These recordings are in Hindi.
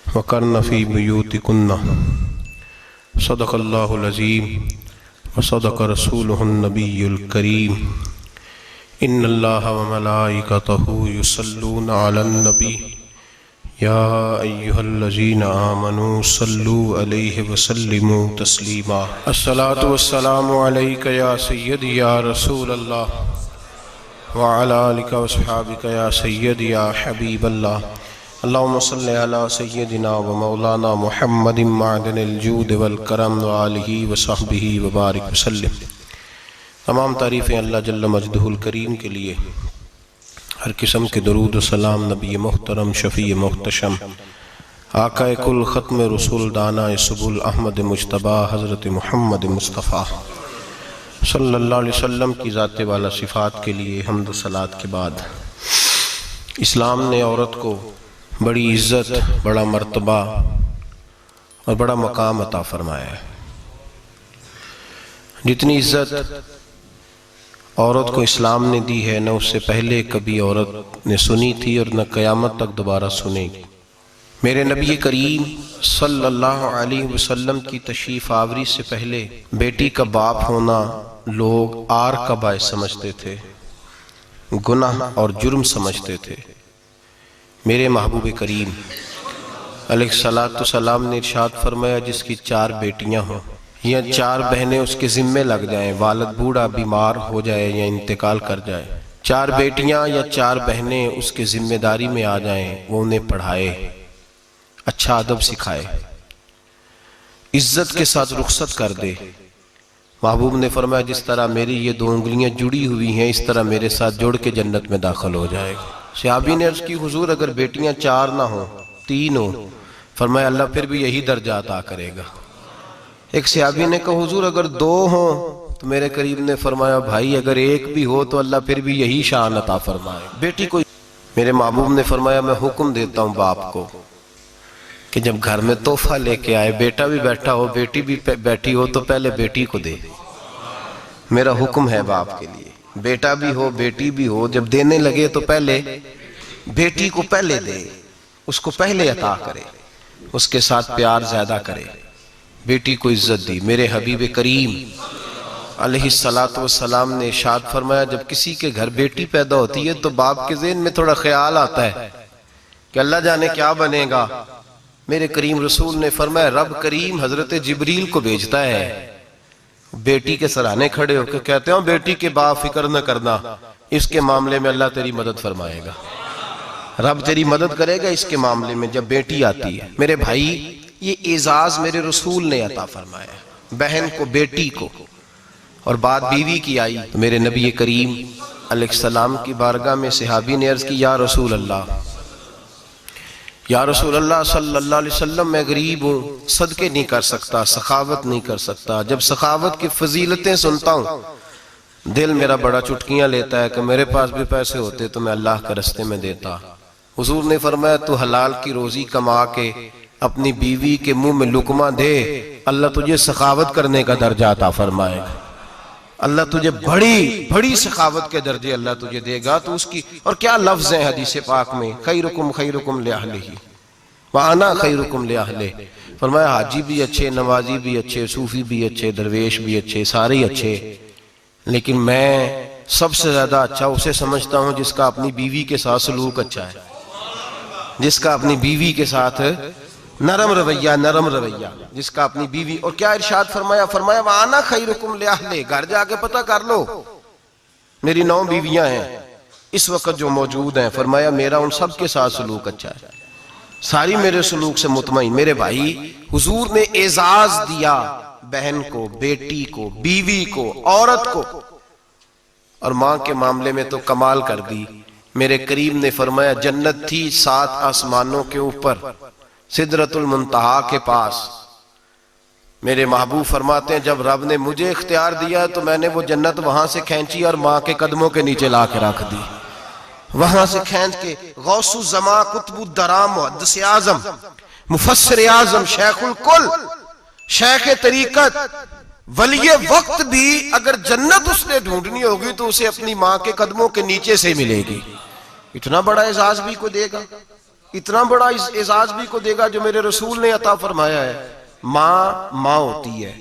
वक़र्न फ़ी बुयूतिकुन्ना सदक़ल्लाहुल अज़ीम व सदक़ रसूलुहुन नबियुल करीम। इन्नल्लाहा व मलाइकतहु युसल्लूना अलन नबी या अय्युहल्लज़ीना आमनू सल्लू अलैहि व सल्लिमू तस्लीमा। अस्सलातु वस्सलामु अलैका या सय्यदी या रसूलल्लाह व अला आलिका व अस्हाबिका या सय्यदी या हबीबल्लाह। अल्लाहुम्मा सल्लि अला सय्यदिना व मौलाना मुहम्मदिन मअदनिल जूद वल करम व आलिहि व सहबिहि व बारिक वसल्लिम। तमाम तारीफ़ें अल्लाह जल्ल मजदहुल करीम के लिए। हर किस्म के दरूद व सलाम नबी मोहतरम शफ़ी मोहतशम आक़ाए कुल ख़त्म रसूल दाना सुबुल अहमद मुज्तबा हज़रत मुहम्मद मुस्तफ़ा सल्लल्लाहु अलैहि वसल्लम की ज़ात वाला सिफ़ात के लिए हम्द व सलात के बाद इस्लाम ने औरत को बड़ी इज़्ज़त, बड़ा मर्तबा और बड़ा मकाम अता फरमाया है। जितनी इज़्ज़त औरत को इस्लाम ने दी है न उससे पहले कभी औरत ने सुनी थी और न क़यामत तक दोबारा सुनेगी। मेरे नबी करीम सल्लल्लाहु अलैहि वसल्लम की तशरीफ़ आवरी से पहले बेटी का बाप होना लोग आर का बायस समझते थे, गुनाह और जुर्म समझते थे। मेरे महबूब करीम अलैहिस्सलातु सलाम ने इरशाद फरमाया, जिसकी 4 बेटियां हों या 4 बहनें उसके ज़िम्मे लग जाएं, वालिद बूढ़ा बीमार हो जाए या इंतकाल कर जाए, 4 बेटियां या 4 बहनें उसके ज़िम्मेदारी में आ जाएं, वो उन्हें पढ़ाए, अच्छा अदब सिखाए, इज्जत के साथ रुखसत कर दे। महबूब ने फरमाया, जिस तरह मेरी ये 2 उंगलियां जुड़ी हुई हैं इस तरह मेरे साथ जुड़ के जन्नत में दाखिल हो जाएगा। सहाबी ने अर्ज़ की, हुजूर अगर बेटियां 4 ना हो 3 हो? फरमाया, अल्लाह फिर भी यही दर्जा अता करेगा। एक सहाबी ने कहा, हुजूर अगर 2 हो? तो मेरे करीब ने फरमाया, भाई अगर 1 भी हो तो अल्लाह फिर भी यही शान अता फरमाए बेटी को। मेरे महबूब ने फरमाया, मैं हुक्म देता हूँ बाप को कि जब घर में तोहफा लेके आए, बेटा भी बैठा हो बेटी भी बैठी हो, तो पहले बेटी को दे। मेरा हुक्म है बाप के लिए, बेटा भी हो बेटी भी हो, जब देने लगे तो पहले बेटी को पहले दे, उसको पहले अता करे, उसके साथ प्यार ज्यादा करे, बेटी को इज्जत दी। मेरे हबीब करीम अलैहिस्सलातु वस्सलाम ने इरशाद फरमाया, जब किसी के घर बेटी पैदा होती है तो बाप के ज़हन में थोड़ा ख्याल आता है कि अल्लाह जाने क्या बनेगा। मेरे करीम रसूल ने फरमाया, रब करीम हजरत जिब्रील को भेजता है, बेटी के सराहने खड़े होकर कहते हो, बेटी के बाप फिक्र न करना, इसके मामले में अल्लाह तेरी मदद फरमाएगा, रब तेरी मदद करेगा इसके मामले में जब बेटी आती है। मेरे भाई, ये एजाज मेरे रसूल ने अता फरमाया, बहन को बेटी को, और बात बीवी की आई तो मेरे नबी करीम अलैहिस्सलाम की बारगाह में सहाबी ने अर्ज की, या रसूल अल्लाह, या रसूल अल्लाह सल्लल्लाहु अलैहि वसल्लम, मैं गरीब हूँ, सदके नहीं कर सकता, सखावत नहीं कर सकता। जब सखावत की फजीलतें सुनता हूँ दिल मेरा बड़ा चुटकियां लेता है कि मेरे पास भी पैसे होते तो मैं अल्लाह के रास्ते में देता। हुजूर ने फरमाया, तू हलाल की रोजी कमा के अपनी बीवी के मुंह में लुकमा दे, अल्लाह तुझे सखावत करने का दर्जा अता फरमाएगा, अल्लाह तुझे बड़ी बड़ी सखावत के दर्जे अल्लाह तुझे देगा। तो उसकी और क्या लफ्ज है हदीस पाक में, खैरुकुम खैरुकुम लिअहलिही व अना खैरुकुम लिअहलिही। फरमाया, हाजी भी अच्छे, नमाजी भी अच्छे, सूफी भी अच्छे, दरवेश भी अच्छे, सारे ही अच्छे, लेकिन मैं सबसे ज्यादा अच्छा उसे समझता हूं जिसका अपनी बीवी के साथ सलूक अच्छा है, जिसका अपनी बीवी के साथ नरम रवैया, जिसका अपनी बीवी। और क्या इरशाद फरमाया, फरमाया, वाना खैरुकुम लिअहलिही, घर जाके पता कर लो, मेरी 9 बीवियां हैं इस वक्त जो मौजूद हैं, फरमाया मेरा उन सब के साथ सलूक अच्छा है, सारी मेरे सलूक से मुतमईन। मेरे भाई, हुजूर ने एजाज दिया बहन को, बेटी को, बीवी को, औरत को, और मां के मामले में तो कमाल कर दी। मेरे करीम ने फरमाया, जन्नत थी 7 आसमानों के ऊपर सिदरतुल मुंतहा के पास। मेरे महबूब फरमाते हैं, जब रब ने मुझे इख्तियार दिया तो मैंने वो जन्नत वहां से खींची और मां के कदमों के नीचे ला के रख दी, वहां से खींच के। गौसु जमा कुतुबुद्दराम मुहद्दिस आजम मुफस्सिर आजम शेखुल कुल शेख तरीकत वली वक्त भी अगर जन्नत उसने ढूंढनी होगी तो उसे अपनी मां के कदमों के नीचे से मिलेगी। इतना बड़ा एजाज भी कोई देगा? इतना बड़ा इस एजाज भी को देगा जो मेरे रसूल ने अता फरमाया है। माँ माँ होती है,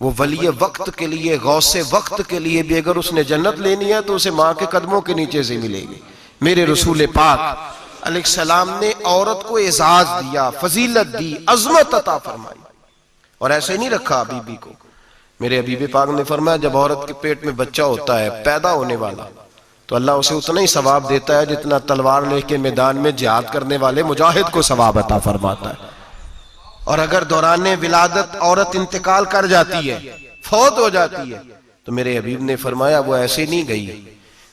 वो वली वक्त के लिए, गौसे वक्त के लिए भी अगर उसने जन्नत लेनी है तो उसे माँ के कदमों के नीचे से मिलेगी। मेरे रसूल पाक अलैहिस्सलाम ने औरत को एजाज दिया, फजीलत दी, अजमत अता फरमाई, और ऐसे नहीं रखा बीबी को। मेरे हबीब पाक ने फरमाया जब औरत के पेट में बच्चा होता है पैदा होने वाला, तो अल्लाह उसे उतना ही सवाब देता है जितना तलवार लेके मैदान में जिहाद करने वाले मुजाहिद को सवाब अता फरमाता है। और अगर दौरान विलादत औरत इंतकाल कर जाती है, फौत हो जाती है, तो मेरे हबीब ने फरमाया वो ऐसे नहीं गई,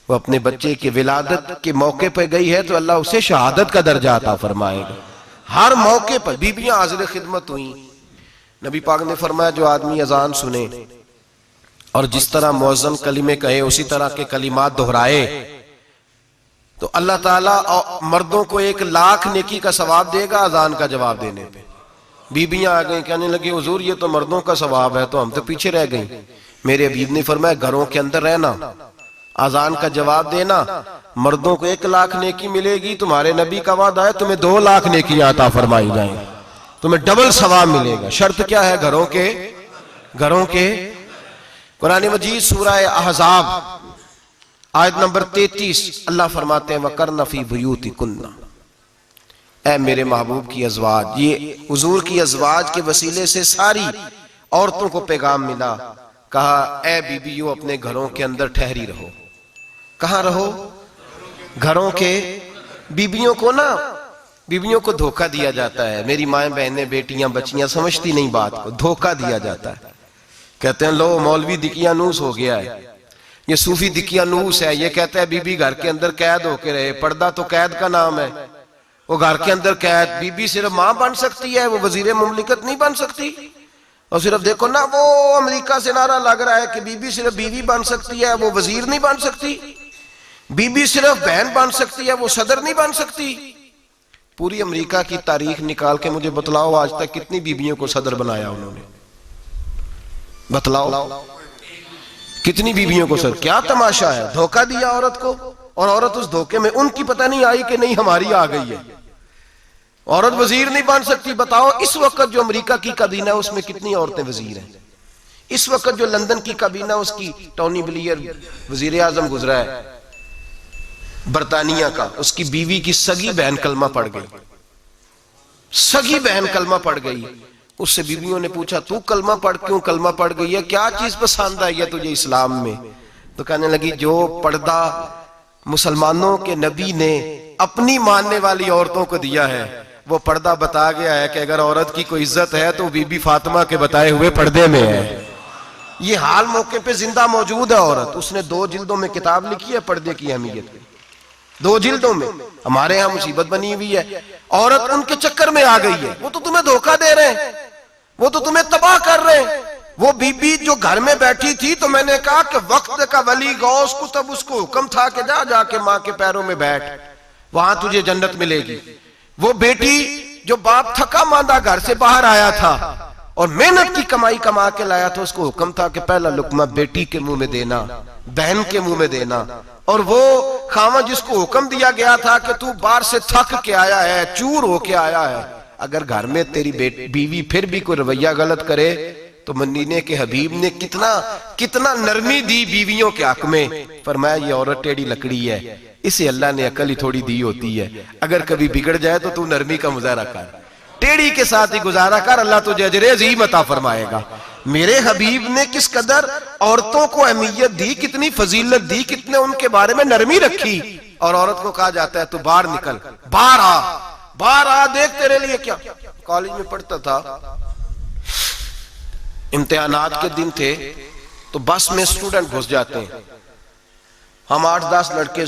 वो अपने बच्चे की विलादत के मौके पर गई है तो अल्लाह उसे शहादत का दर्जा अता फरमाएगा। हर मौके पर बीबियां हाजिर खिदमत हुई। नबी पाक ने फरमाया जो आदमी अजान सुने और जिस तरह मुअज्जिन कलिमे कहे उसी तरह के कलिमात दोहराए, तो अल्लाह ताला मर्दों को 1,00,000 नेकी का सवाब देगा अजान का जवाब देने पे। बीबियां आ गई, कहने लगी हुजूर ये तो मर्दों का सवाब है, तो हम तो पीछे रह गई। मेरे हबीब ने फरमाया घरों के अंदर रहना, अजान का जवाब देना, मर्दों को 1,00,000 नेकी मिलेगी, तुम्हारे नबी का वादा है तुम्हें 2,00,000 नेकी अता फरमाई जाएंगी, तुम्हें डबल सवाब मिलेगा। शर्त क्या है? घरों के कुरान मजीद सूरह अहज़ाब आयत नंबर 33 अल्लाह फरमाते हैं वकरना फी बुयूतिकुन्ना, ऐ मेरे महबूब की अज़वाज, ये हुजूर की अज़वाज के वसीले से सारी औरतों को पैगाम मिला। कहा ऐ बीबियों अपने घरों के अंदर ठहरी रहो। कहां रहो? घरों के। बीबियों को धोखा दिया जाता है। मेरी माएँ बहनें बेटियां बच्चियां समझती नहीं बात को, धोखा दिया जाता है। कहते हैं लो मौलवी दिकियानूस हो गया है, ये सूफी दिकियानूस है, ये कहता है बीबी घर के अंदर कैद होके रहे। पर्दा तो कैद का नाम है, वो घर के अंदर कैद। बीबी सिर्फ माँ बन सकती है, वो वजीर मुमलिकत नहीं बन सकती। और सिर्फ देखो ना वो अमेरिका से नारा लग रहा है कि बीबी सिर्फ बीवी बन सकती है, वो वजीर नहीं बन सकती। बीबी सिर्फ बहन बन सकती है, वो सदर नहीं बन सकती। पूरी अमेरिका की तारीख निकाल के मुझे बतलाओ आज तक कितनी बीबियों को सदर बनाया उन्होंने, बतलाओ कितनी बीबियों को सदर। क्या तमाशा है, धोखा दिया औरत को, और औरत उस धोखे में उनकी पता नहीं आई कि नहीं हमारी आ गई है। औरत वजीर नहीं बन सकती। बताओ इस वक्त जो अमेरिका की काबीना है उसमें कितनी औरतें वजीर हैं? इस वक्त जो लंदन की काबीना उसकी टोनी ब्लेयर वजीर आजम गुजरा है बरतानिया का, उसकी बीवी की सगी बहन कलमा पड़ गई, सगी बहन कलमा पड़ गई। उससे बीवियों ने पूछा तू कलमा पढ़ क्यों कलमा पड़ गई है, क्या चीज पसंद आई है तुझे इस्लाम में? तो कहने लगी जो पर्दा मुसलमानों के नबी ने अपनी मानने वाली औरतों को दिया है वो पर्दा बता गया है कि अगर औरत की कोई इज्जत है तो बीबी फातिमा के बताए हुए पर्दे में है। ये हाल मौके पे जिंदा मौजूद है औरत। उसने 2 जिल्दों में किताब लिखी है पर्दे की अहमियत, 2 जिल्दों में। हमारे यहाँ मुसीबत बनी हुई है, औरत उनके चक्कर में आ गई है। वो तो तुम्हें धोखा दे रहे हैं, वो तो तुम्हें तबाह कर रहे हैं। वो बीबी जो घर में बैठी थी तो मैंने कहा कि वक्त का वली गौस कुतुब उसको हुक्म था कि जा जाके माँ के पैरों में बैठ, वहां तुझे जन्नत मिलेगी। वो बेटी जो बाप थका मांदा घर से बाहर आया था और मेहनत की कमाई कमा के लाया था, उसको हुक्म था कि पहला लुकमा बेटी के मुंह में देना, बहन के मुंह में देना। और वो खामा जिसको हुक्म दिया गया था कि तू बाहर से थक के आया है, चूर होके आया है, अगर घर में तेरी बीवी फिर भी कोई रवैया गलत करे तो मदीने के हबीब ने कितना नरमी दी बीवियों के हक में। फरमाया ये औरत टेढ़ी लकड़ी है, इसे अल्लाह ने अकल ही थोड़ी दी होती है, अगर कभी बिगड़ जाए तो तू नरमी का मुजाहरा कर, टेढ़ी के साथ ही गुजारा कर, अल्लाह तुझे अजर अज़ीम अता फरमाएगा। मेरे हबीब ने किस कदर औरतों को अहमियत दी, कितनी फजीलत दी, कितने उनके बारे में नरमी रखी। और औरत को कहा जाता है तू बाहर निकल, बाहर आ देख तेरे लिए क्या। कॉलेज में पढ़ता था, इम्तिहानात के दिन थे तो बस में स्टूडेंट घुस जाते हैं। हम 8-10 लड़के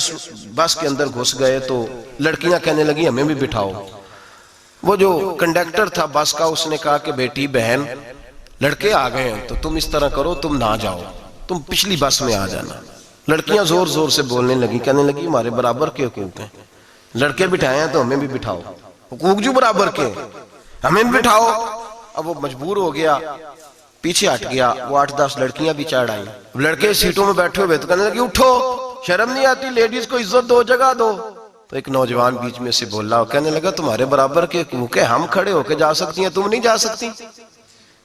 बस के अंदर घुस गए तो लड़कियां कहने लगी हमें भी बिठाओ। वो जो कंडक्टर था बस का उसने कहा कि बेटी बहन लड़के आ गए हैं तो तुम इस तरह करो, तुम ना जाओ, तुम पिछली बस में आ जाना। लड़कियां जोर जोर से बोलने लगी, कहने लगी हमारे बराबर के हुकूक हैं, लड़के बिठाए हैं तो हमें भी बिठाओ, हुकूक जो बराबर के हमें भी बिठाओ। अब वो मजबूर हो गया, पीछे हट गया। वो 8-10 लड़कियां भी चढ़ आई, लड़के सीटों में बैठे हुए तो कहने लगी उठो, शर्म नहीं आती, लेडीज को इज्जत दो, जगह दो। तो एक नौजवान बीच में से बोला और कहने लगा तुम्हारे बराबर के हुकूक है, हम खड़े होके जा सकती हैं, तुम नहीं जा सकती।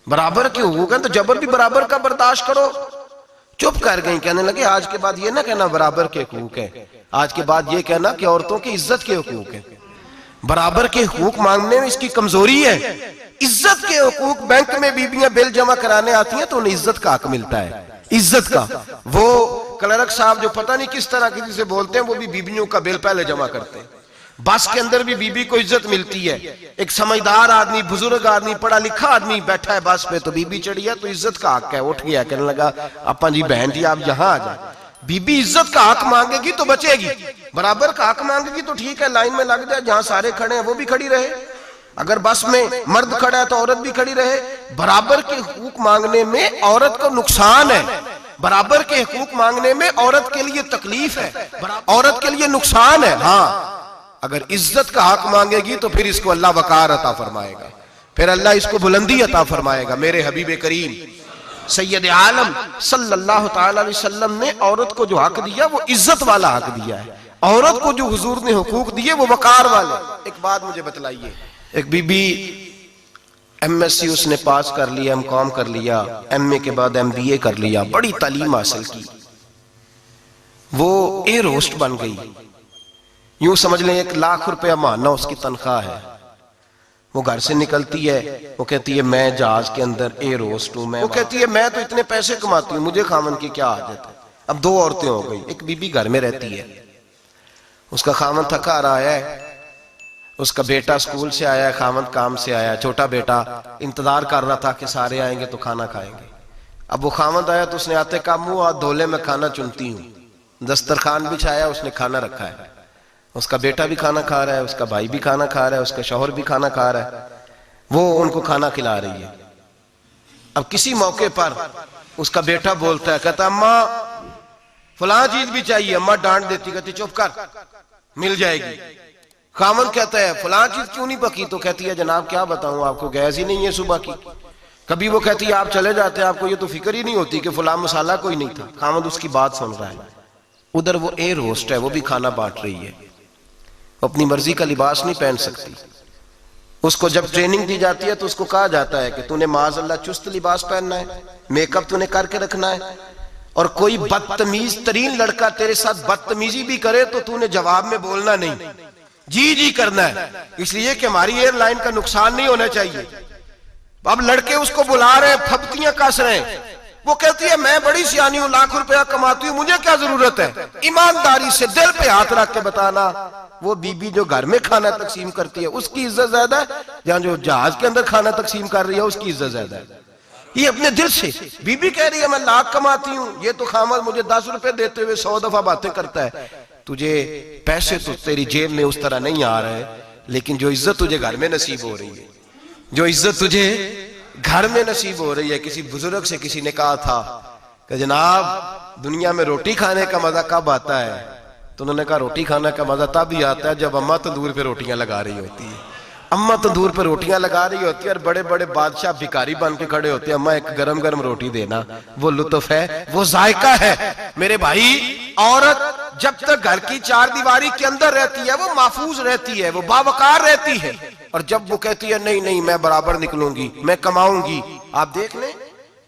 बराबर के हुकूक है तो जबर भी बराबर का बर्दाश्त करो। चुप कर गई। कहने लगे आज के बाद ये ना कहना बराबर के हुकूक है, आज के बाद ये कहना कि औरतों की इज्जत के हुकूक है। बराबर के हुकूक मांगने में इसकी कमजोरी है। इज्जत के हुकूक, बैंक में बीबियां बिल जमा कराने आती हैं तो उन्हें इज्जत का हक मिलता है, इज्जत का। वो क्लर्क साहब जो पता नहीं किस तरह किसी से बोलते हैं, वो भी बीबियों का बिल पहले जमा करते हैं। बस के अंदर भी बीबी को इज्जत मिलती है। एक समझदार आदमी, बुजुर्ग आदमी, पढ़ा लिखा आदमी बैठा है बस पे, तो बीबी चढ़ी है तो इज्जत का हक है। उठ गया, कहने लगा अपा जी बहन जी आप यहाँ आ जाए। बीबी इज्जत का हक मांगेगी तो बचेगी, बराबर का हक मांगेगी तो ठीक है, लाइन में लग जाए, जहां सारे खड़े हैं वो भी खड़ी रहे। अगर बस में मर्द खड़ा है तो औरत भी खड़ी रहे। बराबर के हुकूक मांगने में औरत को नुकसान है, बराबर के हुकूक मांगने में औरत के लिए तकलीफ है, औरत के लिए नुकसान है। हाँ, अगर इज्जत का हक मांगेगी तो फिर इसको अल्लाह वकार अता फरमाएगा, फिर अल्लाह इसको बुलंदी अता फरमाएगा। मेरे हबीब करीम सैयद आलम सल्लल्लाहु ताला अलैहि वसल्लम ने औरत को जो हक दिया वो इज्जत वाला हक दिया है। औरत को जो हुजूर ने हुकूक दिए वो वकार वाले। एक बात मुझे बतलाइए, एक बीबी MSc उसने पास कर लिया, MCom कर लिया, MA के बाद MBA कर लिया, बड़ी तालीम हासिल की, वो एयर होस्ट बन गई। यूं समझ लें 1 लाख रुपया महीना उसकी तनख्वाह है। वो घर से निकलती है, वो कहती है मैं जहाज के अंदर एयर होस्ट हूं। वो कहती है मैं तो इतने पैसे कमाती हूं, मुझे खामन की क्या आदत है। अब 2 औरतें हो गई। एक बीबी घर में रहती है, उसका खामन थका रहा है, उसका बेटा स्कूल से आया है, खामन काम से आया, छोटा बेटा इंतजार कर रहा था कि सारे आएंगे तो खाना खाएंगे। अब वो खामन आया तो उसने आते का मुंह हाथ धोले में खाना चुनती हूँ, दस्तरखान बिछाया, उसने खाना रखा है, उसका बेटा भी खाना खा रहा है, उसका भाई भी खाना खा रहा है, उसका शौहर भी खाना खा रहा है, वो उनको खाना खिला रही है। अब किसी मौके पर उसका बेटा बोलता है, कहता अम्मा फलां चीज भी चाहिए। अम्मा डांट देती, कहती चुप कर, मिल जाएगी। खामन कहता है फलां चीज क्यों नहीं पकी, तो कहती है जनाब क्या बताऊं आपको, गैस ही नहीं है सुबह की। कभी वो कहती है आप चले जाते हैं, आपको ये तो फिक्र ही नहीं होती कि फलां मसाला कोई नहीं था। खामन उसकी बात सुन रहा है। उधर वो एयर होस्ट है, वो भी खाना बांट रही है, अपनी मर्जी का लिबास नहीं पहन सकती। उसको जब ट्रेनिंग दी जाती है तो उसको कहा जाता है कि तूने माज़अल्लाह चुस्त लिबास पहनना है, मेकअप तूने करके रखना है, और कोई बदतमीज तरीन लड़का तेरे साथ बदतमीजी भी करे तो तूने जवाब में बोलना नहीं, जी जी करना है, इसलिए कि हमारी एयरलाइन का नुकसान नहीं होना चाहिए। अब लड़के उसको बुला रहे हैं, फब्तियां कस रहे हैं, वो कहती है मैं बड़ी सियानी हूं, लाख रुपया कमाती हूं, मुझे क्या जरूरत है। ईमानदारी से दिल पे हाथ रख के बताना, वो बीबी जो घर में खाना तकसीम करती है उसकी इज्जत ज्यादा है, जहां जो जहाज के अंदर खाना तकसीम कर रही है उसकी इज्जत ज्यादा है। ये अपने दिल से बीबी कह रही है मैं लाख कमाती हूं, ये तो खामद मुझे 10 रुपए देते हुए 100 दफा बातें करता है। तुझे पैसे तो तेरी जेब में उस तरह नहीं आ रहे, लेकिन जो इज्जत तुझे घर में नसीब हो रही है, जो इज्जत तुझे घर में नसीब हो रही है। किसी बुजुर्ग से किसी ने कहा था कि जनाब दुनिया में रोटी खाने का मजा कब आता है, तो उन्होंने कहा रोटी खाने का मजा तब ही आता है जब अम्मा तंदूर पे रोटियां लगा रही होती है। अम्मा तंदूर पे रोटियां लगा रही होती है और बड़े बड़े बादशाह भिखारी बन के खड़े होते हैं, अम्मा एक गरम गरम रोटी देना, वो लुत्फ है, वो जायका है। मेरे भाई, औरत जब तक घर की 4 दीवारी के अंदर रहती है वो महफूज रहती है, वो बावकार रहती है, और जब वो कहती है नहीं नहीं मैं बराबर निकलूंगी, मैं कमाऊंगी, आप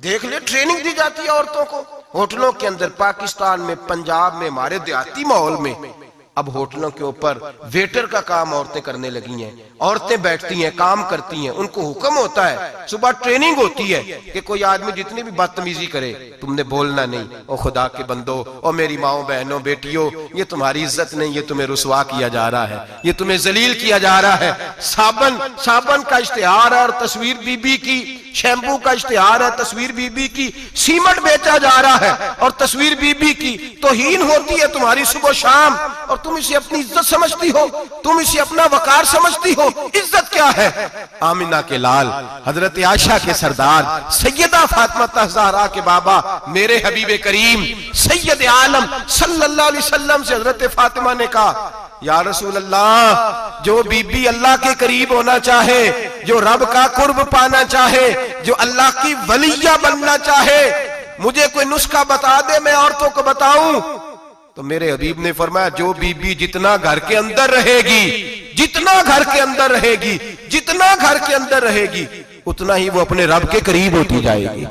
देख ले ट्रेनिंग दी जाती है औरतों को होटलों के अंदर। पाकिस्तान में, पंजाब में, हमारे देहाती माहौल में अब होटलों के ऊपर वेटर का काम औरतें करने लगी हैं। औरतें बैठती हैं, काम करती हैं, उनको हुक्म होता है, सुबह ट्रेनिंग होती है कि कोई आदमी जितनी भी बदतमीजी करे तुमने बोलना नहीं। ओ खुदा के बंदो, ओ मेरी माओ बहनों बेटियों, ये तुम्हारी इज्जत नहीं, ये तुम्हें रुसवा किया जा रहा है, ये तुम्हें जलील किया जा रहा है। साबन का इश्तिहार है और तस्वीर बीबी की, शैम्पू का इश्तिहार है, तस्वीर बीबी की, सीमेंट बेचा जा रहा है और तस्वीर बीबी की तौहीन होती है तुम्हारी सुबह शाम, और तुम इसे अपनी इज्जत समझती हो, तुम इसे अपना वकार समझती हो। इज्जत क्या है? आमिना के लाल, हजरत आयशा के सरदार, सैयदा फातिमा ज़हरा के बाबा, मेरे हबीब करीम सैयद आलम सल्लल्लाहु अलैहि वसल्लम से हजरत फातिमा ने कहा या रसूल अल्लाह, जो बीबी अल्लाह के करीब होना चाहे, जो रब का कुर्ब पाना चाहे, जो अल्लाह की वलिया बनना चाहे, मुझे कोई नुस्खा बता दे, मैं औरतों को बताऊं। तो मेरे हबीब ने फरमाया जो बीबी जितना घर के अंदर रहेगी, जितना घर के अंदर रहेगी, जितना घर के अंदर रहेगी, उतना ही वो अपने रब के करीब होती जाएगी,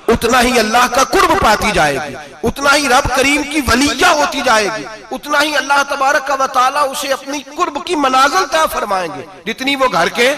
उतना ही अल्लाह का कुर्ब पाती जाएगी, उतना ही रब करीम की वलिया होती जाएगी, उतना ही अल्लाह तबारक व तआला उसे अपनी कुर्ब की मनाजिल तय फरमाएंगे। जितनी वो घर के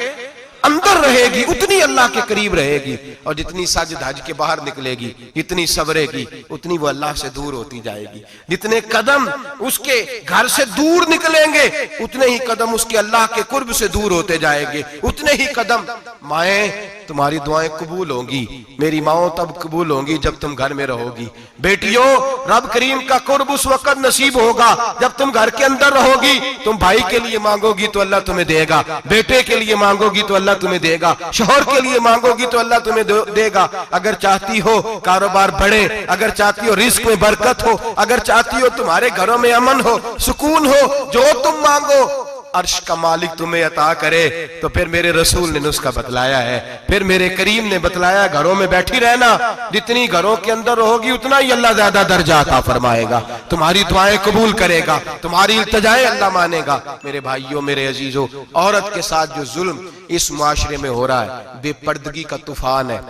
अंदर रहेगी उतनी अल्लाह के करीब रहेगी, और जितनी सज धज के बाहर निकलेगी, जितनी सवरेगी, उतनी वो अल्लाह से दूर होती जाएगी। जितने कदम उसके घर से दूर निकलेंगे उतने ही कदम उसके अल्लाह के कुर्ब से दूर होते जाएंगे, उतने ही कदम। माएं, तुम्हारी दुआएं कबूल होंगी, मेरी माओ तब कबूल होंगी जब तुम घर में रहोगी। बेटियों, रब करीम का कुर्ब उस वक्त नसीब होगा जब तुम घर के अंदर रहोगी। तुम भाई के लिए मांगोगी तो अल्लाह तुम्हें देगा, बेटे के लिए मांगोगी तो अल्लाह तुम्हें देगा, शौहर के लिए मांगोगी तो अल्लाह तुम्हें देगा। अगर चाहती हो कारोबार बढ़े, अगर चाहती हो रिस्क में बरकत हो, अगर चाहती हो तुम्हारे घरों में अमन हो, सुकून हो, जो तुम मांगो अर्श का मालिक तुम्हें अता करे। तो फिर मेरे रसूल ने नुस्खा बतलाया है, फिर मेरे करीम ने बतलाया, घरों में बैठी रहना, जितनी घरों के अंदर रहोगी उतना ही अल्लाह ज्यादा दर्जा अता फरमाएगा, तुम्हारी दुआएं कबूल करेगा, तुम्हारी इल्तिजाएं अल्लाह मानेगा। मेरे भाइयों, मेरे अजीजों, औरत के साथ जो जुल्म इस मुआशरे में हो रहा है, बेपर्दगी का तूफान है,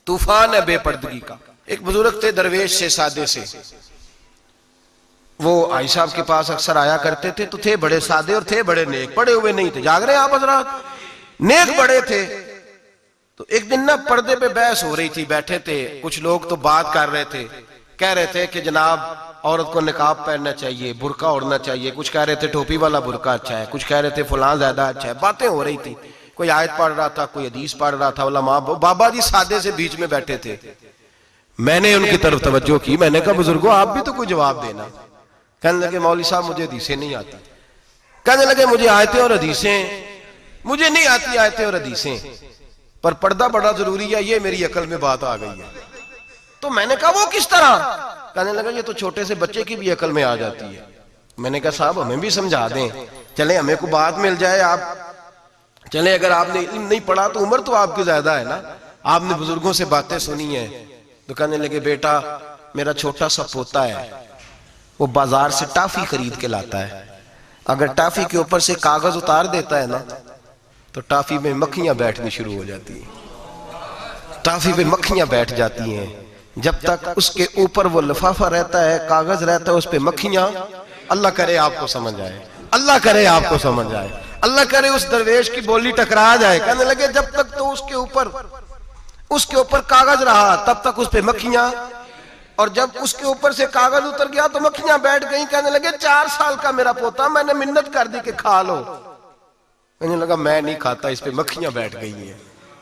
तूफान है बेपर्दगी का। एक बुजुर्ग थे दरवेश से, सादे से, वो आई साहब के पास अक्सर आया करते थे, तो थे बड़े सादे और थे बड़े नेक, पढ़े हुए नहीं थे, जाग रहे हैं आप हजरात, नेक बड़े थे। तो एक दिन ना पर्दे पे बहस हो रही थी, बैठे थे कुछ लोग, तो बात कर रहे थे, कह रहे थे कि जनाब औरत को निकाब पहनना चाहिए, बुर्का ओढ़ना चाहिए, कुछ कह रहे थे टोपी वाला बुर्का अच्छा है, कुछ कह रहे थे फलां ज्यादा अच्छा है, बातें हो रही थी। कोई आयत पढ़ रहा था, कोई हदीस पढ़ रहा था, उलमा बाबा जी सादे से बीच में बैठे थे। मैंने उनकी तरफ तवज्जो की, मैंने कहा बुजुर्गो आप भी तो कोई जवाब देना। कहने लगे मौलवी साहब मुझे हदीसें नहीं आती। कहने लगे मुझे आयतें और हदीसें, मुझे नहीं आती आयतें और हदीसें, पर पर्दा बड़ा जरूरी है, ये मेरी अकल में बात आ गई है। तो मैंने कहा वो किस तरह? कहने लगा ये तो छोटे से बच्चे की भी अकल में आ जाती है। मैंने कहा साहब हमें भी समझा दें, चले हमें को बात मिल जाए, आप चले, अगर आपने इल्म नहीं पढ़ा तो उम्र तो आपकी ज्यादा है ना, आपने बुजुर्गों से बातें सुनी है। तो कहने लगे बेटा मेरा छोटा सा पोता है, वो बाजार से टाफी खरीद के लाता है, अगर टाफी के ऊपर से कागज उतार देता है ना तो टाफी में मक्खियां बैठनी शुरू हो जाती है, टाफी में मक्खियां बैठ जाती हैं। जब तक उसके ऊपर वो लिफाफा रहता है, कागज रहता है, उस पे मक्खियां, अल्लाह करे आपको समझ आए, अल्लाह करे आपको समझ आए, अल्लाह करे उस दरवेश की बोली टकरा जाए। कहने लगे जब तक तो उसके ऊपर कागज रहा तब तक उस पे मक्खियां, और जब उसके ऊपर से कागज उतर गया तो मक्खियां बैठ गई। कहने लगे 4 साल का मेरा पोता, मैंने मिन्नत कर दी कि खा लो। कहने लगा मैं नहीं खाता, इस पे मक्खियां बैठ गई है,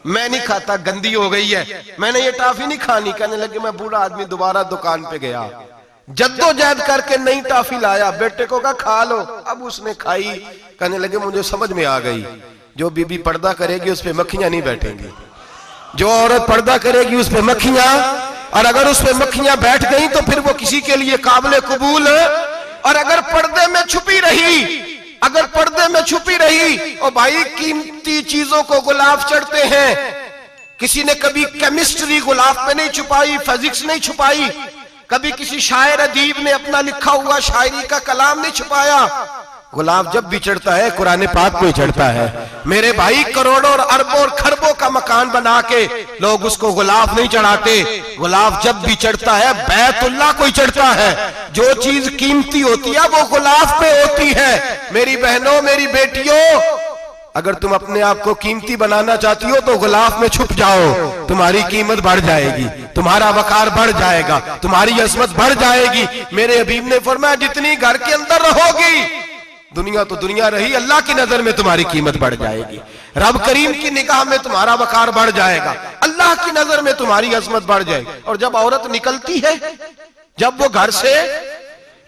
मैं नहीं खाता, गंदी हो गई है, मैंने ये टाफी नहीं खानी। कहने लगे मैं बूढ़ा आदमी दोबारा दुकान पे गया, जद्दोजहद करके नई टाफी लाया, बेटे को कहा खा लो, अब उसने खाई। कहने लगे मुझे समझ में आ गई, जो बीबी पर्दा करेगी उस पे मक्खियां नहीं बैठेंगी, जो औरत पर्दा करेगी उस पे मक्खियां, और अगर उस पे मक्खियां बैठ गई तो फिर वो किसी के लिए काबिल कबूल है। और अगर पर्दे में छुपी रही, अगर पर्दे में छुपी रही, और भाई कीमती चीजों को गुलाब चढ़ते हैं, किसी ने कभी केमिस्ट्री गुलाब पे नहीं छुपाई, फिजिक्स नहीं छुपाई, कभी किसी शायर अदीब ने अपना लिखा हुआ शायरी का कलाम नहीं छुपाया। गुलाब जब भी चढ़ता है कुरान पाक पे चढ़ता है। मेरे भाई करोड़ों और अरबों और खरबों का मकान बना के लोग उसको गुलाब नहीं चढ़ाते, गुलाब जब भी चढ़ता है बैतुल्लाह को ही चढ़ता है। जो चीज कीमती होती है वो गुलाब पे होती है। मेरी बहनों, मेरी बेटियों, अगर तुम अपने आप को कीमती बनाना चाहती हो तो गुलाब में छुप जाओ, तुम्हारी कीमत बढ़ जाएगी, तुम्हारा वकार बढ़ जाएगा, तुम्हारी अजमत बढ़ जाएगी। मेरे हबीब ने फरमाया जितनी घर के अंदर रहोगी, दुनिया तो दुनिया रही, अल्लाह की नजर में तुम्हारी कीमत बढ़ जाएगी, रब करीम की निगाह में तुम्हारा वकार बढ़ जाएगा, अल्लाह की नजर में तुम्हारी अजमत बढ़ जाएगी। और जब औरत निकलती है, जब वो घर से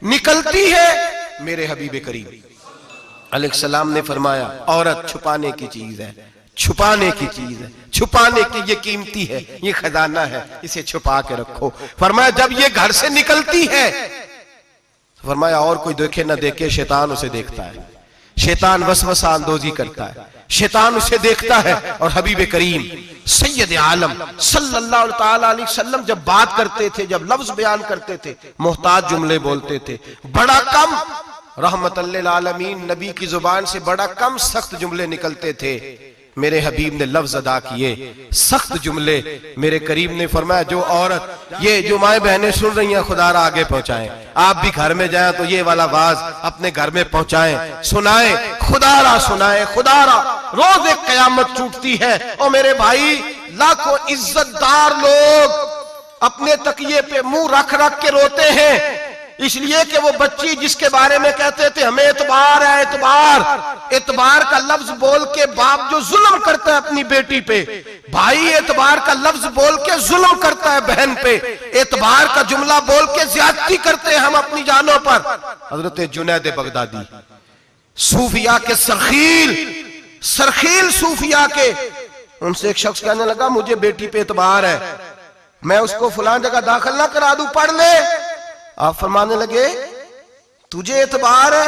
निकलती है, मेरे हबीब करीम अलैहिस्सलाम ने फरमाया औरत छुपाने की चीज है, छुपाने की चीज है, छुपाने की, ये कीमती है, ये खजाना है, इसे छुपा के रखो। फरमाया जब ये घर से निकलती है, फरमाया और कोई देखे ना देखे, शैतान उसे देखता है, शैतान वसवसा अंदोजी करता है, शैतान उसे देखता है। और हबीब करीम सैयद आलम सल्लल्लाहु ताला अलैहि वसल्लम जब बात करते थे, जब लफ्ज बयान करते थे, मोहताज जुमले बोलते थे, बड़ा कम रहमतल लिल आलमीन नबी की जुबान से बड़ा कम सख्त जुमले निकलते थे। मेरे हबीब ने लफ्ज अदा किए, सख्त जुमले। मेरे करीम ने फरमाया जो औरत, ये जो माए बहनें सुन रही हैं, खुदारा आगे पहुंचाएं। आप भी घर में जाएं तो ये वाला वाज अपने घर में पहुंचाएं, सुनाएं, खुदारा सुनाएं, खुदारा। रोज एक कयामत टूटती है और मेरे भाई लाखों इज्जतदार लोग अपने तकिए पे मुंह रख रख के रोते हैं, इसलिए कि वो बच्ची जिसके बारे में कहते थे हमें एतबार है, एतबार, एतबार का लफ्ज बोल के बाप जो जुल्म करता है अपनी बेटी पे, भाई एतबार का लफ्ज बोल के जुल्म करता है बहन पे, एतबार का जुमला बोल के ज्यादती करते हैं हम अपनी जानों पर। हजरत जुनैद बगदादी सूफिया के सरखील सूफिया के, उनसे एक शख्स कहने लगा मुझे बेटी पे एतबार है, मैं उसको फलां जगह दाखिल ना करा दूं, पढ़ ले। आप फरमाने लगे तुझे एतबार है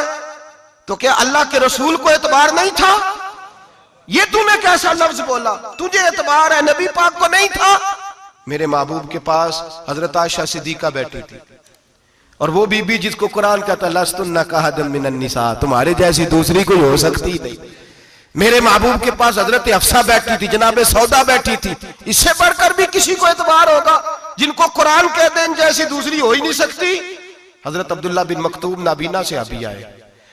तो क्या अल्लाह के रसूल को एतबार नहीं था? ये तूने कैसा लफ्ज बोला? तुझे एतबार है, नबी पाक को नहीं था? मेरे महबूब के पास हजरत आयशा सिद्दीका बैठी थी, और वो बीबी जिसको कुरान कहता लस्तुन्ना कहदम मिनन निसा, तुम्हारे जैसी दूसरी कोई हो सकती नहीं। मेरे महबूब के पास हजरत अफसा बैठी थी, जनाब सौदा बैठी थी। इससे बढ़कर भी किसी को एतबार होगा जिनको कुरान कहते हैं जैसी दूसरी हो ही नहीं सकती। हजरत अब्दुल्ला बिन मक्तूम नाबीना से अभी आए,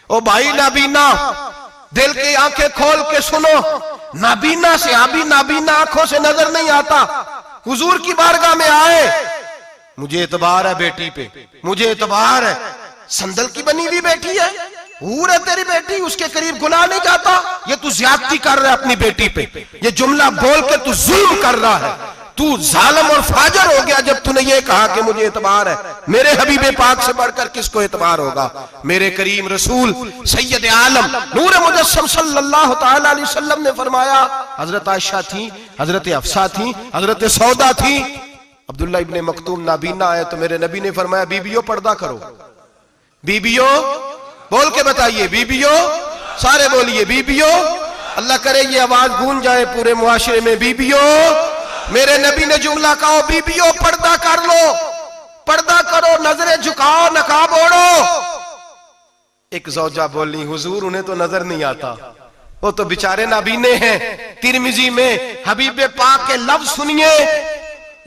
ओ भाई नाबीना, दिल की आंखें खोल के सुनो, नाबीना से अभी, नाबीना आंखों से नजर नहीं आता, हुजूर की बारगाह में आए, मुझे एतबार है बेटी पे, मुझे एतबार है, संदल की बनी हुई बेटी है, हूर है तेरी बेटी, उसके करीब गुनाह नहीं जाता, ये तू ज्यादती कर रहा है अपनी बेटी पे, ये जुमला बोल के तू जुल्म कर रहा है, तू जालिम और फाजर हो गया जब तूने ये कहा कि मुझे एतबार है। मेरे हबीबे पाक से बढ़कर किसको एतबार होगा? मेरे करीम रसूल सैयद आलम नूर मुजस्सम सल्लल्लाहु ताला अलैहि वसल्लम ने फरमाया, हजरत आयशा थी, हजरत अफसा थी, हजरत सौदा थी, अब्दुल्ला इब्ने मक्तूम नाबीना आए तो मेरे नबी ने फरमाया बीबियों पर्दा करो, बीबियों बोल के बताइए, बीबियों, सारे बोलिए बीबियों, अल्लाह करे ये आवाज गूंज जाए पूरे मुआशरे में, बीबियों। मेरे नबी ने जुमला कहा बीबियों पर्दा कर लो, पर्दा करो, नजरें झुकाओ, नकाब ओढ़ो। एक ज़ौजा बोली हुजूर उन्हें तो नजर नहीं आता, वो तो बेचारे नाबीने हैं। तिरमिजी में हबीबे पाक के लफ्ज सुनिए,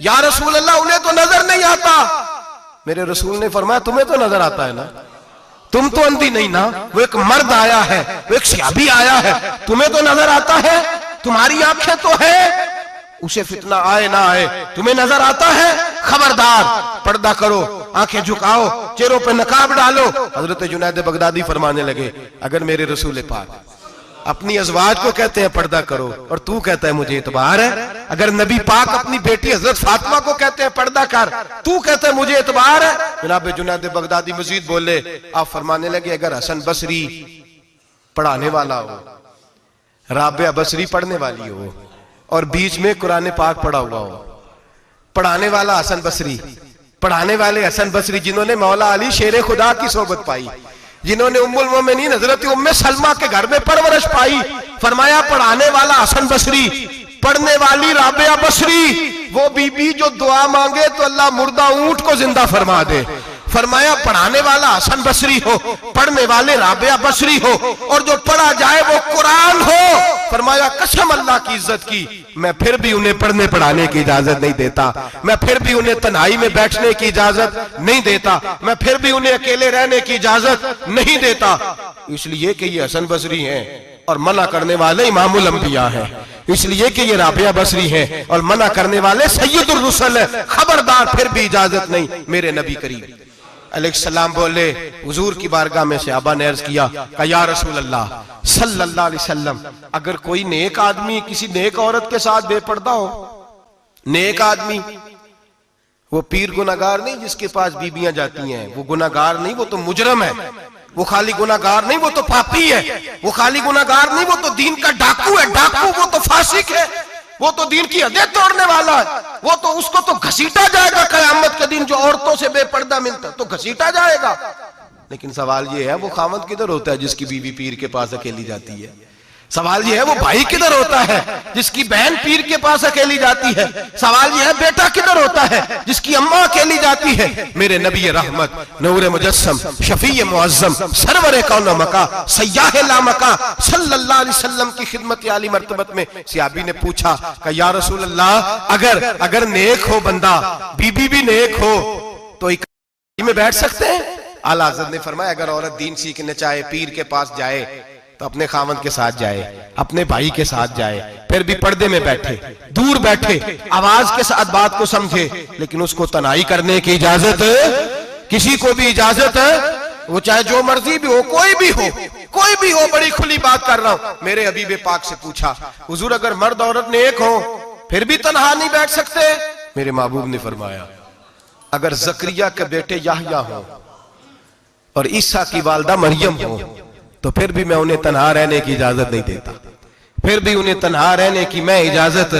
या रसूल अल्लाह उन्हें तो नजर नहीं आता। मेरे रसूल ने फरमाया तुम्हें तो नजर आता है ना, तुम तो अंधी नहीं ना, वो एक मर्द आया है, वो एक सहाबी आया है, तुम्हें तो नजर आता है, तुम्हारी आंखें तो है, उसे फितना आए ना आए तुम्हें नजर आता है, खबरदार पर्दा करो, आंखें झुकाओ, चेहरों पे नकाब डालो। हजरत जुनैद बगदादी फरमाने लगे अगर मेरे रसूल पाक अपनी अज़वाज को कहते हैं पर्दा करो और तू कहता है मुझे एतबार है, अगर नबी पाक अपनी बेटी हजरत फातिमा को कहते हैं पर्दा कर, तू कहता है मुझे एतबार है। जनाब जुनैद बगदादी मजीद बोले, आप फरमाने लगे अगर हसन बसरी पढ़ाने वाला हो, राबिया बसरी पढ़ने वाली हो और बीच में कुरान पाक पढ़ा हुआ हो, पढ़ाने वाला हसन बसरी, पढ़ाने वाले हसन बसरी जिन्होंने मौला अली शेर खुदा की सोबत पाई, जिन्होंने उम्मुल मोमिनीन हजरत उम्मे सलमा के घर में परवरिश पाई, फरमाया पढ़ाने वाला हसन बसरी, पढ़ने वाली राबिया बसरी, वो बीबी जो दुआ मांगे तो अल्लाह मुर्दा ऊंट को जिंदा फरमा दे। फरमाया पढ़ाने वाला हसन बसरी हो, पढ़ने वाले राबिया बसरी हो, और जो पढ़ा जाए वो कुरान हो। फरमाया कसम अल्लाह की इज्जत की, मैं फिर भी उन्हें पढ़ने पढ़ाने की इजाजत नहीं देता, मैं फिर भी उन्हें तन्हाई में बैठने की इजाजत नहीं देता, मैं फिर भी उन्हें अकेले रहने की इजाजत नहीं देता, इसलिए कि ये हसन बसरी हैं और मना करने वाले इमामुल अंबिया हैं, इसलिए कि ये राबिया बसरी हैं और मना करने वाले सैयदुर रुसल हैं, खबरदार फिर भी इजाजत नहीं। मेरे नबी करीम अलैहिस्सलाम बोले, हुजूर की बारगाह में सहाबा ने अर्ज किया कि या रसूल अल्लाह सल्लल्लाहु अलैहि वसल्लम, अगर कोई नेक आदमी किसी नेक औरत के साथ बेपर्दा हो, नेक आदमी, वो पीर गुनाहगार नहीं जिसके पास बीबियां जाती हैं, वो गुनाहगार नहीं, वो तो मुजरम है, वो खाली गुनाहगार नहीं, वो तो पापी है, वो खाली गुनाहगार नहीं, वो तो दीन का डाकू है, डाकू, वो तो फासिक है, वो तो दीन की हदें तोड़ने वाला है, वो तो उसको तो घसीटा जाएगा कयामत के दिन, जो औरतों से बेपर्दा मिलता तो घसीटा जाएगा। लेकिन सवाल ये है वो खामद किधर होता है जिसकी बीवी पीर के पास अकेली जाती है? सवाल ये है वो भाई किधर होता है जिसकी बहन पीर के पास अकेली जाती है? सवाल ये है बेटा किधर होता है जिसकी अम्मा अकेली जाती है? मेरे नबी रहमत नूर मुजस्सम शफी मुअज्जम सरवर कौन मका सयाह लामका सल्लल्लाहु अलैहि वसल्लम की खिदमत आली मर्तबत में सहाबी ने पूछा कि या रसूल अल्लाह अगर नेक हो बंदा, बीबी भी नेक हो, तो एक में बैठ सकते हैं? आला हज़रत ने फरमाया अगर औरत दीन सीखने चाहे, पीर के पास जाए तो अपने खामद के साथ जाए, अपने भाई के साथ जाए, फिर भी पर्दे में बैठे, दूर बैठे, आवाज के साथ बात को समझे, लेकिन उसको तनाई करने की इजाजत किसी को भी इजाजत है, वो चाहे जो मर्जी भी हो, कोई भी हो, बड़ी खुली बात कर रहा हूं। मेरे हबीब पाक से पूछा हुजूर अगर मर्द औरत नेक हो फिर भी तन्हा नहीं बैठ सकते? मेरे महबूब ने फरमाया अगर जकरिया के बेटे याहया हो और ईसा की वालदा मरियम हो तो फिर भी मैं उन्हें तन्हा रहने की इजाजत नहीं देता, फिर भी उन्हें तन्हा रहने की मैं इजाजत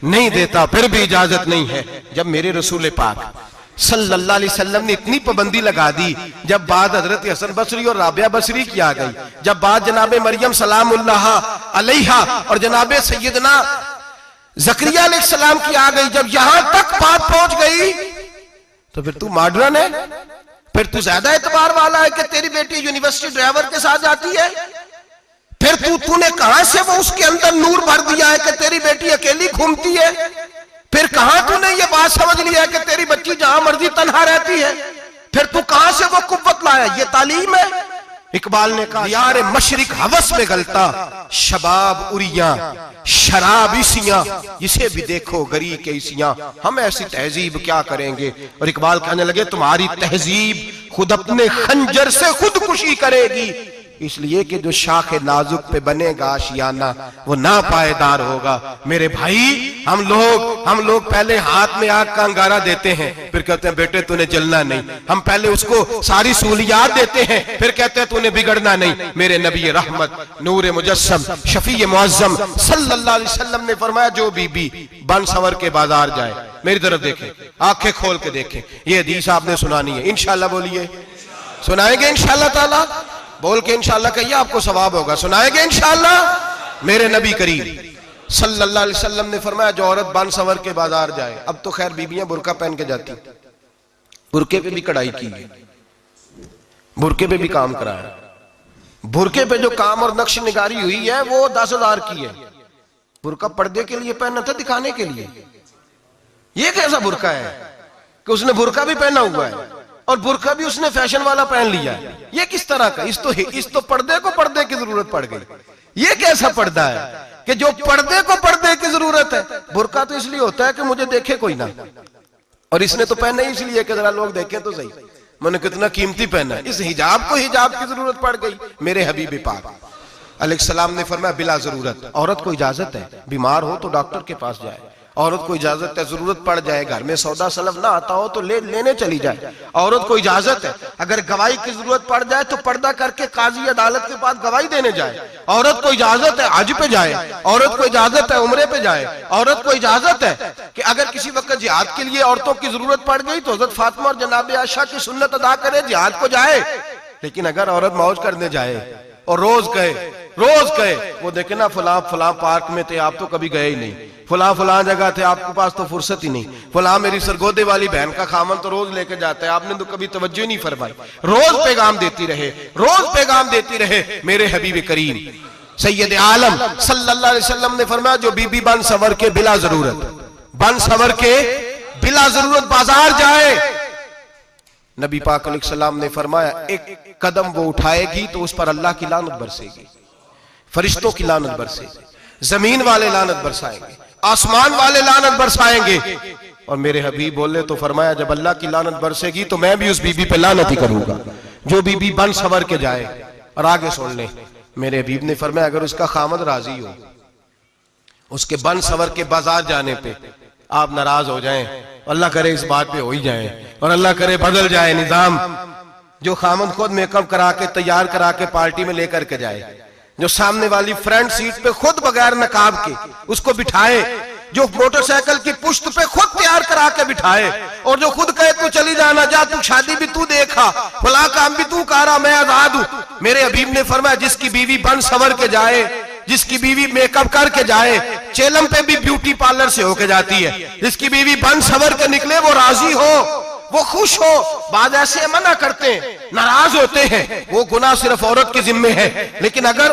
नहीं देता, फिर भी इजाजत नहीं है। जब मेरे रसूल पाक सल्लल्लाहु अलैहि वसल्लम ने इतनी पाबंदी लगा दी, जब बात हजरत हसन बसरी और राबिया बसरी की आ गई, जब बात जनाबे मरियम सलामुल्लाह अलैहा और जनाबे सैयदना जकरिया अलैहिस्सलाम की आ गई, जब यहां तक बात पहुंच गई तो फिर तू मॉडर्न है, फिर तू ज्यादा एतबार वाला है कि तेरी बेटी यूनिवर्सिटी ड्राइवर के साथ जाती है? फिर तूने कहां से वो उसके अंदर नूर भर दिया है कि तेरी बेटी अकेली घूमती है? फिर कहां तूने ये बात समझ लिया है कि तेरी बच्ची जहां मर्जी तन्हा रहती है? फिर तू कहां से वो कुव्वत लाया? ये तालीम है? इकबाल ने कहा यार मशरिक हवस में गलता, शबाब उरिया शराब इसियां, इसे भी देखो गरी के इसियां, हम ऐसी तहजीब क्या करेंगे? और इकबाल कहने लगे तुम्हारी तहजीब खुद अपने खंजर से खुदकुशी करेगी, इसलिए कि जो शाख नाजुक पे बनेगा आशियाना वो ना पायदार होगा। मेरे भाई हम लोग पहले हाथ में आग का अंगारा देते हैं, फिर कहते हैं बेटे तूने जलना नहीं, हम पहले उसको सारी सहूलियात देते हैं, फिर कहते हैं तूने बिगड़ना नहीं। मेरे नबी रहमत नूर मुजस्सम शफी मुअज्जम सल्लल्लाहु अलैहि वसल्लम ने फरमाया जो बीबी बन सवर के बाजार जाए, मेरी तरफ देखे, आंखें खोल के देखे, ये हदीस आपने सुनानी है इंशाल्लाह, बोलिए सुनाएंगे इंशाल्लाह ताला, बोल के इंशाल्लाह कहिए आपको सवाब होगा, सुनाएंगे इंशाल्लाह। मेरे नबी करीम सल्लल्लाहु अलैहि वसल्लम ने फरमाया जो औरत बन सवर के बाजार जाए, अब तो खैर बीबियां बुरका पहन के जाती, बुरके पे भी कढ़ाई की है, बुरके पे भी काम कराया, बुरके पे जो काम और नक्श निगारी हुई है वो 10,000 की है। बुरका पर्दे के लिए पहना था, दिखाने के लिए। ये कैसा बुरका है कि उसने बुरका भी पहना हुआ है और बुरका भी उसने फैशन वाला पहन लिया है? ये किस तरह का? इस तो पर्दे को पर्दे की जरूरत पड़ गई। ये कैसा पर्दा है कि जो पर्दे को पर्दे की जरूरत है? बुरका तो इसलिए होता है कि मुझे देखे कोई ना, और इसने तो पहना ही इसलिए कि जरा लोग देखें तो सही मैंने कितना कीमती पहना। इस हिजाब को हिजाब की जरूरत पड़ गई। मेरे हबीब पाक अलैहिस्सलाम ने फरमाया बिला जरूरत, औरत को इजाजत है बीमार हो तो डॉक्टर के पास जाए, औरत को इजाजत है जरूरत पड़ जाए घर में सौदा सलफ ना आता हो तो लेने चली जाए, औरत को इजाजत है अगर गवाही की जरूरत पड़ जाए तो पर्दा करके काजी अदालत के पास गवाही देने जाए, औरत को इजाजत है हज पे जाए, औरत को इजाजत है उम्रे पे जाए, औरत को इजाजत है कि अगर किसी वक्त जिहाद के लिए औरतों की जरूरत पड़ गई तो हजरत फातिमा और जनाब आयशा की सुन्नत अदा करे, जिहाद को जाए। लेकिन अगर औरत मौज करने जाए और रोज कहे वो देखे ना फलां पार्क में थे आप तो कभी गए ही नहीं, फलां जगह थे आपके पास तो फुर्सत ही नहीं, फलां मेरी सरगोदे वाली बहन का खामन तो रोज लेके जाता है आपने तो कभी तवज्जो ही नहीं फरमाई। रोज पैगाम देती रहे। मेरे हबीब करीम सैयद आलम सल्लल्लाहु अलैहि वसल्लम ने फरमाया जो बीबी बन सवर के बिला जरूरत बाजार जाए, नबी पाक अलैहिस्सलाम ने फरमाया एक कदम वो उठाएगी तो उस पर अल्लाह की लानत बरसेगी, फरिश्तों की लानत बरसेगी, जमीन वाले लानत बरसाएंगे, आसमान वाले लानत बरसाएंगे। और मेरे हबीब बोले तो फरमाया जब अल्लाह की लानत बरसेगी तो मैं भी उस बीबी पे लानत ही करूंगा जो बीबी बन सवर के जाए। और आगे सुन ले, मेरे हबीब ने फरमाया अगर उसका खामद राजी हो उसके बन सवर के बाजार जाने पे आप नाराज हो जाएं, अल्लाह करे इस बात पे हो ही जाए और अल्लाह करे बदल जाए निजाम, जो खामद खुद मेकअप करा के तैयार करा के पार्टी में लेकर के जाए, जो सामने वाली फ्रंट सीट पे खुद बगैर नकाब के उसको बिठाए, जो मोटरसाइकिल की पुश्त पे खुद तैयार करा के बिठाए और जो खुद कहे तू चली जाना, जा तू शादी भी तू देखा, फला काम भी तू करा, मैं आजाद हूं। मेरे हबीब ने फरमाया जिसकी बीवी बन सवर के जाए, जिसकी बीवी मेकअप करके जाए, चेलम पे भी ब्यूटी पार्लर से होके जाती है, जिसकी बीवी बन सवर के निकले वो राजी हो, वो खुश हो। बाद ऐसे मना करते हैं, नाराज होते हैं, वो गुनाह सिर्फ औरत के जिम्मे है। लेकिन अगर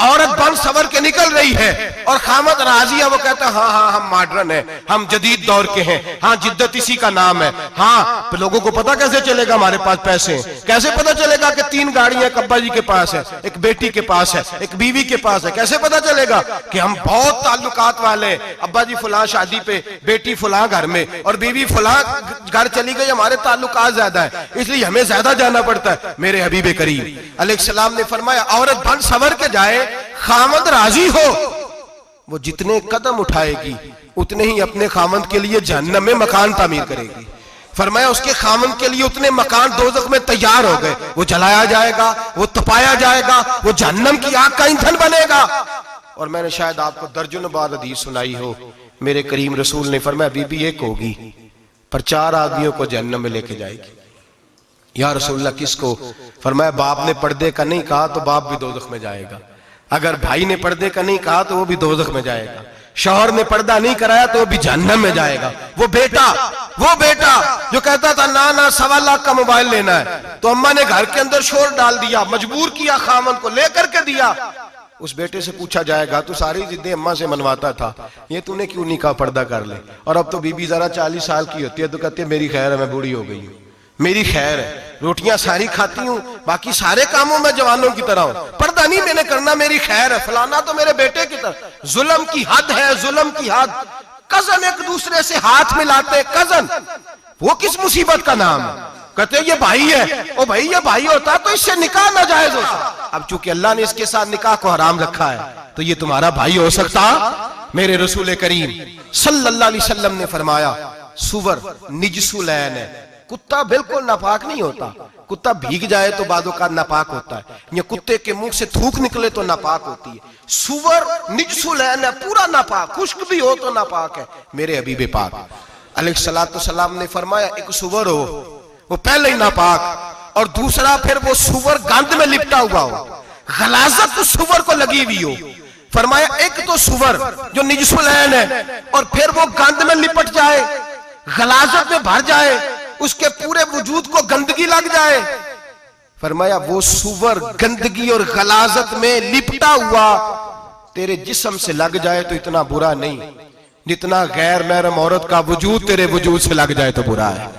औरत बन सवर के निकल रही है और खामद राजी है, वो कहता है हाँ हाँ हम मॉडर्न हैं, हम जदीद दौर के हैं, हाँ जिद्दत इसी का नाम है। हाँ तो लोगों को पता कैसे चलेगा हमारे पास पैसे हैं, कैसे पता चलेगा कि 3 गाड़ियां एक अब्बा जी के पास है, एक बेटी के पास है, एक बीवी के पास है, कैसे पता चलेगा कि हम बहुत ताल्लुकात वाले, अब्बा जी फुला शादी पे, बेटी फुला घर में और बीवी फुला घर चली गई, हमारे ताल्लुकात ज्यादा है इसलिए हमें ज्यादा जाना पड़ता है। मेरे हबीब करीम अलैहिस्सलाम ने फरमाया औरत बन सवर के जाए, खामद राजी हो, वो जितने कदम उठाएगी उतने ही अपने खामद के लिए जहन्नम में मकान तामीर करेगी। फरमाया उसके खामद के लिए उतने मकान दोज़ख में तैयार हो गए, वो जलाया जाएगा, वो तपाया जाएगा, वो जहन्नम की आग का ईंधन बनेगा। और मैंने शायद आपको दर्जनों बार हदीस सुनाई हो, मेरे करीम रसूल ने फरमाया बीबी एक होगी पर 4 आदमियों को जहन्नम में लेके जाएगी। या रसूलल्लाह किसको? फरमाया बाप ने पर्दे का नहीं कहा तो बाप भी दोज़ख में जाएगा, अगर भाई ने पर्दे का नहीं कहा तो वो भी दोज़ख में जाएगा, शौहर ने पर्दा नहीं कराया तो वो भी जहन्नम में जाएगा। वो बेटा जो कहता था ना ना 1.25 लाख का मोबाइल लेना है, तो अम्मा ने घर के अंदर शोर डाल दिया, मजबूर किया, खामन को लेकर के दिया। उस बेटे से पूछा जाएगा तू सारी जिद्दें अम्मा से मनवाता था, ये तूने क्यों नहीं कहा पर्दा कर ले? और अब तो बीबी जरा 40 साल की होती है तो कहती है मेरी खैर है, मैं बूढ़ी हो गई हूँ, मेरी खैर है, रोटियां सारी खाती हूँ, बाकी सारे कामों में जवानों की तरह हूं, पर्दा नहीं मैंने करना, मेरी खैर है, फलाना तो मेरे बेटे की तरह। जुल्म की हद है, जुल्म की हद। कजन एक दूसरे से हाथ मिलाते, कजन, वो किस मुसीबत का नाम है? कहते ये भाई है, ओ भाई ये भाई होता तो इससे निकाह नाजायज होता। अब चूंकि अल्लाह ने इसके साथ निकाह को हराम रखा है तो ये तुम्हारा भाई हो सकता? मेरे रसूल करीम सल्लल्लाहु अलैहि वसल्लम ने फरमाया सुवर निजसुलैन है, कुत्ता बिल्कुल नापाक नहीं होता, कुत्ता भीग जाए तो बादों का नापाक होता है, या कुत्ते के मुंह से थूक निकले तो नापाक होती है। सुवर निजसुलैन है, पूरा नापाक, खुश्क भी हो तो नापाक है। मेरे हबीब पाक अलैहिस्सलातु सलाम ने फरमाया एक सुवर हो वो पहले ही नापाक, और दूसरा फिर वो सुवर गंद में लिपटा हुआ हो, गलाजत उस सुवर को लगी हुई हो। फरमाया एक तो सुवर जो निजसुलैन है और फिर वो गंद में लिपट जाए, गलाजत में भर जाए, उसके पूरे वजूद को गंदगी लग जाए। फरमाया वो सुवर गंदगी और गलाजत में लिपटा हुआ तेरे जिस्म से लग जाए तो इतना बुरा नहीं जितना गैर महरम औरत का वजूद तेरे वजूद से लग जाए तो बुरा है।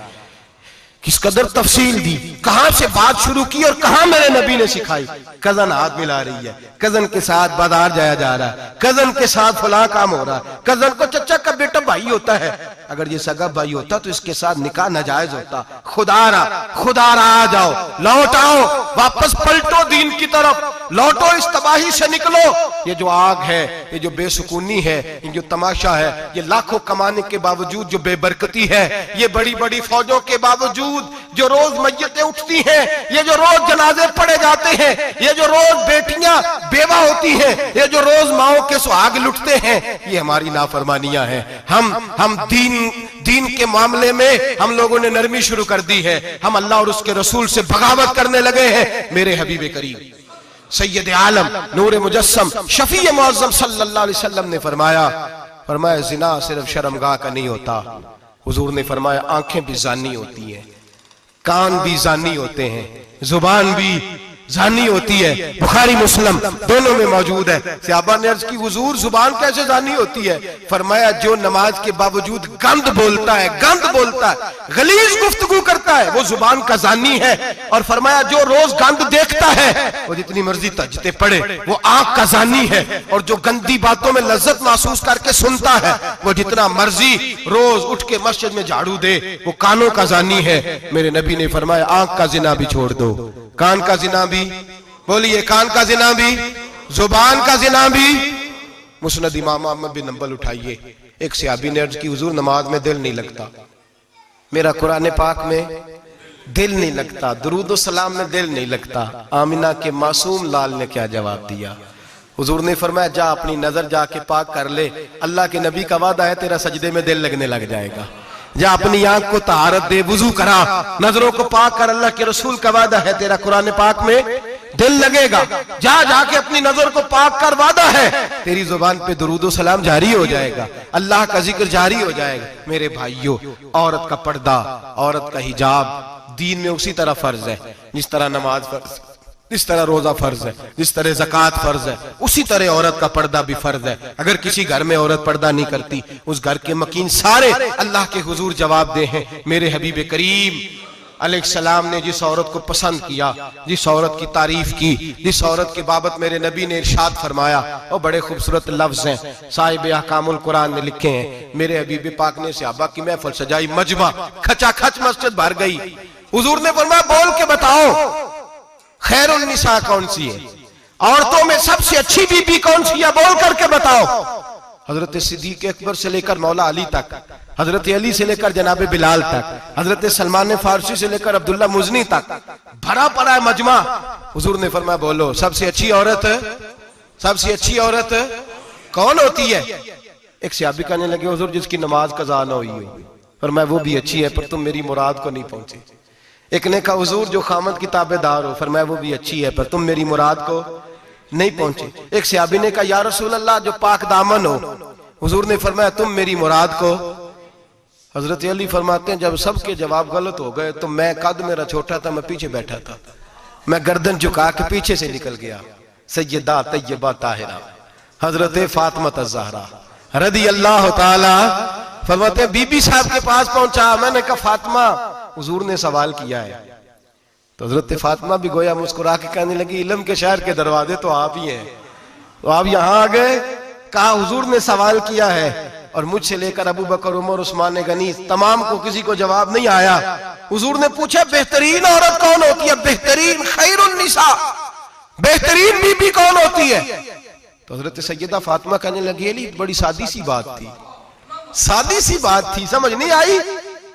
किस कदर तफसील दी, कहां से बात शुरू की और कहां मेरे नबी ने सिखाई। कजन हाथ मिला रही है, कजन के साथ बाजार जाया जा रहा है, कजन के साथ फला काम हो रहा है, कजन को चचा का बेटा भाई होता है, अगर ये सगा भाई होता तो इसके साथ निकाह नाजायज होता। खुदारा आ जाओ, लौट आओ, वापस पलटो दीन की तरफ, लौटो, इस तबाही से निकलो। ये जो आग है, ये जो बेसुकूनी है, ये जो तमाशा है, ये लाखों कमाने के बावजूद जो बेबरकती है, ये बड़ी बड़ी फौजों के बावजूद जो रोज मय्यतें उठती हैं, ये जो रोज जनाजे पड़े जाते हैं, ये जो रोज बेटियां बेवा होती हैं, ये जो रोज माओ के सुहाग लुटते हैं, ये हमारी नाफरमानियां हैं। हम दीन के मामले में हम लोगों ने नरमी शुरू कर दी है, हम अल्लाह और उसके रसूल से बगावत करने लगे हैं। मेरे हबीब करीम सैयद आलम नूर मुजस्सम शफी मुअज्जम सल्लल्लाहु अलैहि वसल्लम ने फरमाया जिना सिर्फ शर्मगाह का नहीं होता, हुजूर ने फरमाया आंखें भी जानी होती हैं, कान भी जानी होते हैं, जुबान भी जानी होती है। बुखारी मुस्लिम दोनों में मौजूद है। सहाबा ने अर्ज की हुजूर जुबान कैसे जानी होती है? फरमाया जो नमाज के बावजूद गंद बोलता है, गलीज गुफ्तगू करता है, वो जुबान का जानी है। और फरमाया जो रोज गंद देखता है, वो जितनी मर्जी तजते पड़े, वो आंख का जानी है। और जो गंदी बातों में लज्जत महसूस करके सुनता है, वो जितना मर्जी रोज उठ के मस्जिद में झाड़ू दे, वो कानों का जानी है। मेरे नबी ने फरमाया आंख का जिना भी छोड़ दो, कान का जिना भी, बोलिए कान का जिना भी, जुबान का जिना भी। मुस्नद इमाम अहमद बिन हंबल उठाइए, एक सहाबी ने अर्ज की हुजूर नमाज में दिल नहीं लगता, मेरा कुरान पाक में दिल नहीं लगता, दुरूद और सलाम में दिल नहीं लगता। आमिना के मासूम लाल ने क्या जवाब दिया? हुजूर ने फरमाया जा अपनी नजर जाके पाक कर ले, अल्लाह के नबी का वादा है तेरा सजदे में दिल लगने लग जाएगा। जा अपनी आंख को तहारत दे, वुजू करा, नजरों को पाक कर, अल्लाह के रसूल का वादा है तेरा कुरान पाक में दिल लगेगा। जा जाके अपनी नजर को पाक कर, वादा है तेरी जुबान पे दुरूद सलाम जारी हो जाएगा, अल्लाह का जिक्र जारी हो जाएगा। मेरे भाइयों, औरत का पर्दा, औरत का हिजाब दीन में उसी तरह फर्ज है जिस तरह नमाज फर्ज, जिस तरह रोजा फर्ज है, जिस तरह ज़कात फर्ज है, उसी तरह औरत का पर्दा भी फर्ज है। अगर किसी घर में औरत पर्दा नहीं करती, उस घर के मकीन सारे अल्लाह के हुजूर जवाब दे हैं। मेरे हबीब करीम अलैहिस्सलाम ने जिस औरत को पसंद किया, जिस औरत की तारीफ की, जिस औरत की बाबत मेरे नबी ने इरशाद फरमाया, वो बड़े खूबसूरत लफ्ज हैं, साहिब अहकामुल कुरान ने लिखे हैं। मेरे हबीब पाक ने सहाबा की महफिल सजाई, मजमा खचाखच मस्जिद भर गई। हुजूर ने फरमाया बोल के बताओ खैरुन निसा कौन सी है, औरतों में सबसे अच्छी बीबी कौन सी है, बोल करके बताओ। हजरत सिद्दीक अकबर से लेकर मौला अली तक, हजरत अली से लेकर जनाब बिलाल तक, हजरत सलमान फारसी से लेकर अब्दुल्ला मुजनी तक भरा पड़ा है मजमा। हुजूर ने फरमाया बोलो सबसे अच्छी औरत, सबसे अच्छी औरत कौन होती है? एक सहाबी कहने लगे हुजूर जिसकी नमाज कज़ा ना हुई हो। फरमाया वो भी अच्छी है पर तुम मेरी मुराद को नहीं पहुंचे। एक ने कहा हुजूर जो खामद की ताबेदार हो। फरमाया वो भी अच्छी है पर तुम मेरी मुराद को नहीं पहुंचे। एक सहाबी ने कहा या रसूल अल्लाह जो पाक दामन हो। हुजूर ने फरमाया तुम मेरी मुराद को। हजरत अली फरमाते हैं जब सबके जवाब गलत हो गए तो मैं, कद मेरा छोटा था, मैं पीछे बैठा था, मैं गर्दन झुका के पीछे से निकल गया। सैयदा तैयबा ताहिरा हजरत फातिमा ज़हरा रज़ी अल्लाह ताला फरमाते बीबी साहब के पास पहुंचा। मैंने कहा फातिमा हुजूर ने सवाल किया है। तो हजरत फातिमा भी गोया मुस्कुरा के कहने लगी इल्म के शहर के दरवाजे तो आप ही हैं, तो आप यहाँ आ गए। कहा हुजूर ने सवाल किया है और मुझसे लेकर अबू बकर, उमर, उस्मान गनी तमाम को किसी को जवाब नहीं आया। हुजूर ने पूछा बेहतरीन औरत कौन होती है? बेहतरीन खैरुन निसा, बेहतरीन बीबी कौन होती है? तो हजरत सैयदा फातिमा कहने लगी अली बड़ी सादी सी बात थी, सादी सी बात थी, समझ नहीं आई।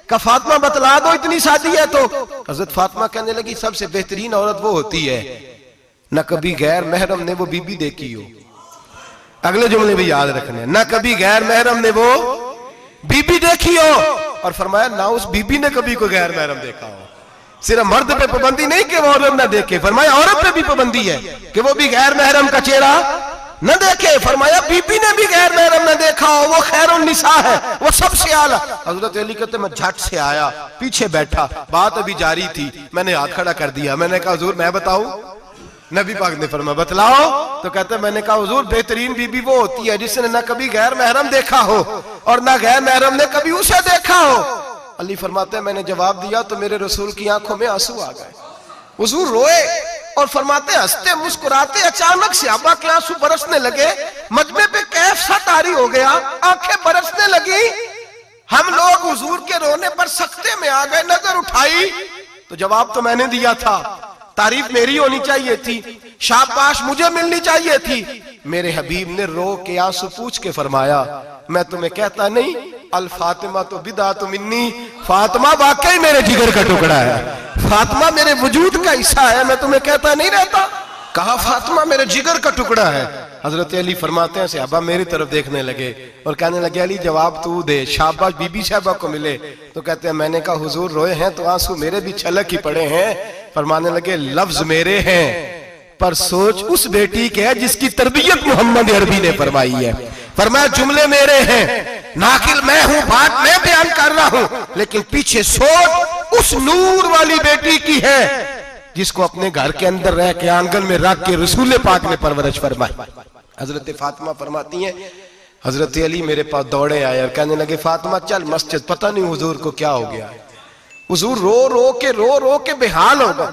का फातिमा बतला दो इतनी सादी है। तो हजरत फातिमा कहने लगी सबसे बेहतरीन औरत वो होती है न कभी गैर महरम ने वो बीबी देखी हो। अगले जुमले भी याद रखने, न कभी गैर महरम ने वो बीबी देखी हो, और फरमाया ना उस बीबी ने कभी कोई गैर महरम देखा हो। सिर्फ मर्द पे पाबंदी नहीं कि वो औरत न देखे, फरमाया औरत पे भी पाबंदी है कि वो भी गैर महरम का चेहरा न देखे। फरमाया बीबी ने भी गैर महरम न देखा हो, वो खैरुन निसा है, वो सबसे आला। हजरत अली कहते मैं झट से आया, पीछे बैठा, बात अभी जारी थी, मैंने हाथ खड़ा कर दिया। मैंने कहा हुजूर मैं बताऊं? नबी पाक ने फरमाया बतलाओ। तो कहते मैंने कहा हुजूर बेहतरीन बीबी वो होती है जिसने न कभी गैर महरम देखा हो और न गैर महरम ने कभी उसे देखा हो। अली फरमाते हैं मैंने जवाब दिया तो मेरे रसूल की आंखों में आंसू आ गए। हुजूर रोए और फरमाते हंसते मुस्कुराते अचानक सहाबा के आंसू बरसने लगे। मजमे पे कैफ सा तारी हो गया, आंखें बरसने लगी। हम लोग हुजूर के रोने पर सख्ते में आ गए। नजर उठाई तो जवाब तो मैंने दिया था, तारीफ मेरी होनी चाहिए थी, शाबाश मुझे मिलनी चाहिए थी। मेरे हबीब ने रो के आंसू पूछ के फरमाया मैं तुम्हें कहता नहीं अल फातिमा तो बिदा तो मिन्नी, फातिमा वाकई मेरे जिगर का टुकड़ा है, फातिमा मेरे वजूद का हिस्सा है, मैं तुम्हें कहता नहीं रहता। कहा फातिमा मेरे जिगर का टुकड़ा है। हजरत अली फरमाते हैं सहाबा मेरी तरफ देखने लगे और कहने लगे अली जवाब तू दे, शाबाश बीबी साहबा को मिले। तो कहते हैं मैंने कहा हुजूर रोए हैं तो आंसू मेरे भी छलक ही पड़े हैं। फरमाने लगे लफ्ज मेरे हैं पर सोच उस बेटी के है जिसकी तरबियत मोहम्मद अरबी ने फरमाई है। फरमाया जुमले मेरे हैं, नाकिल मैं हूं, बात मैं बयान कर रहा हूं, लेकिन पीछे सोच उस नूर वाली बेटी की है जिसको अपने घर के अंदर रह के आंगन में रख के रसूल पाक ने परवरिश फरमाई। हजरत फातिमा फरमाती हैं हजरत अली मेरे पास दौड़े आए और कहने लगे फातिमा चल मस्जिद, पता नहीं हुजूर को क्या हो गया है। हुजूर रो रो के बेहाल हो गए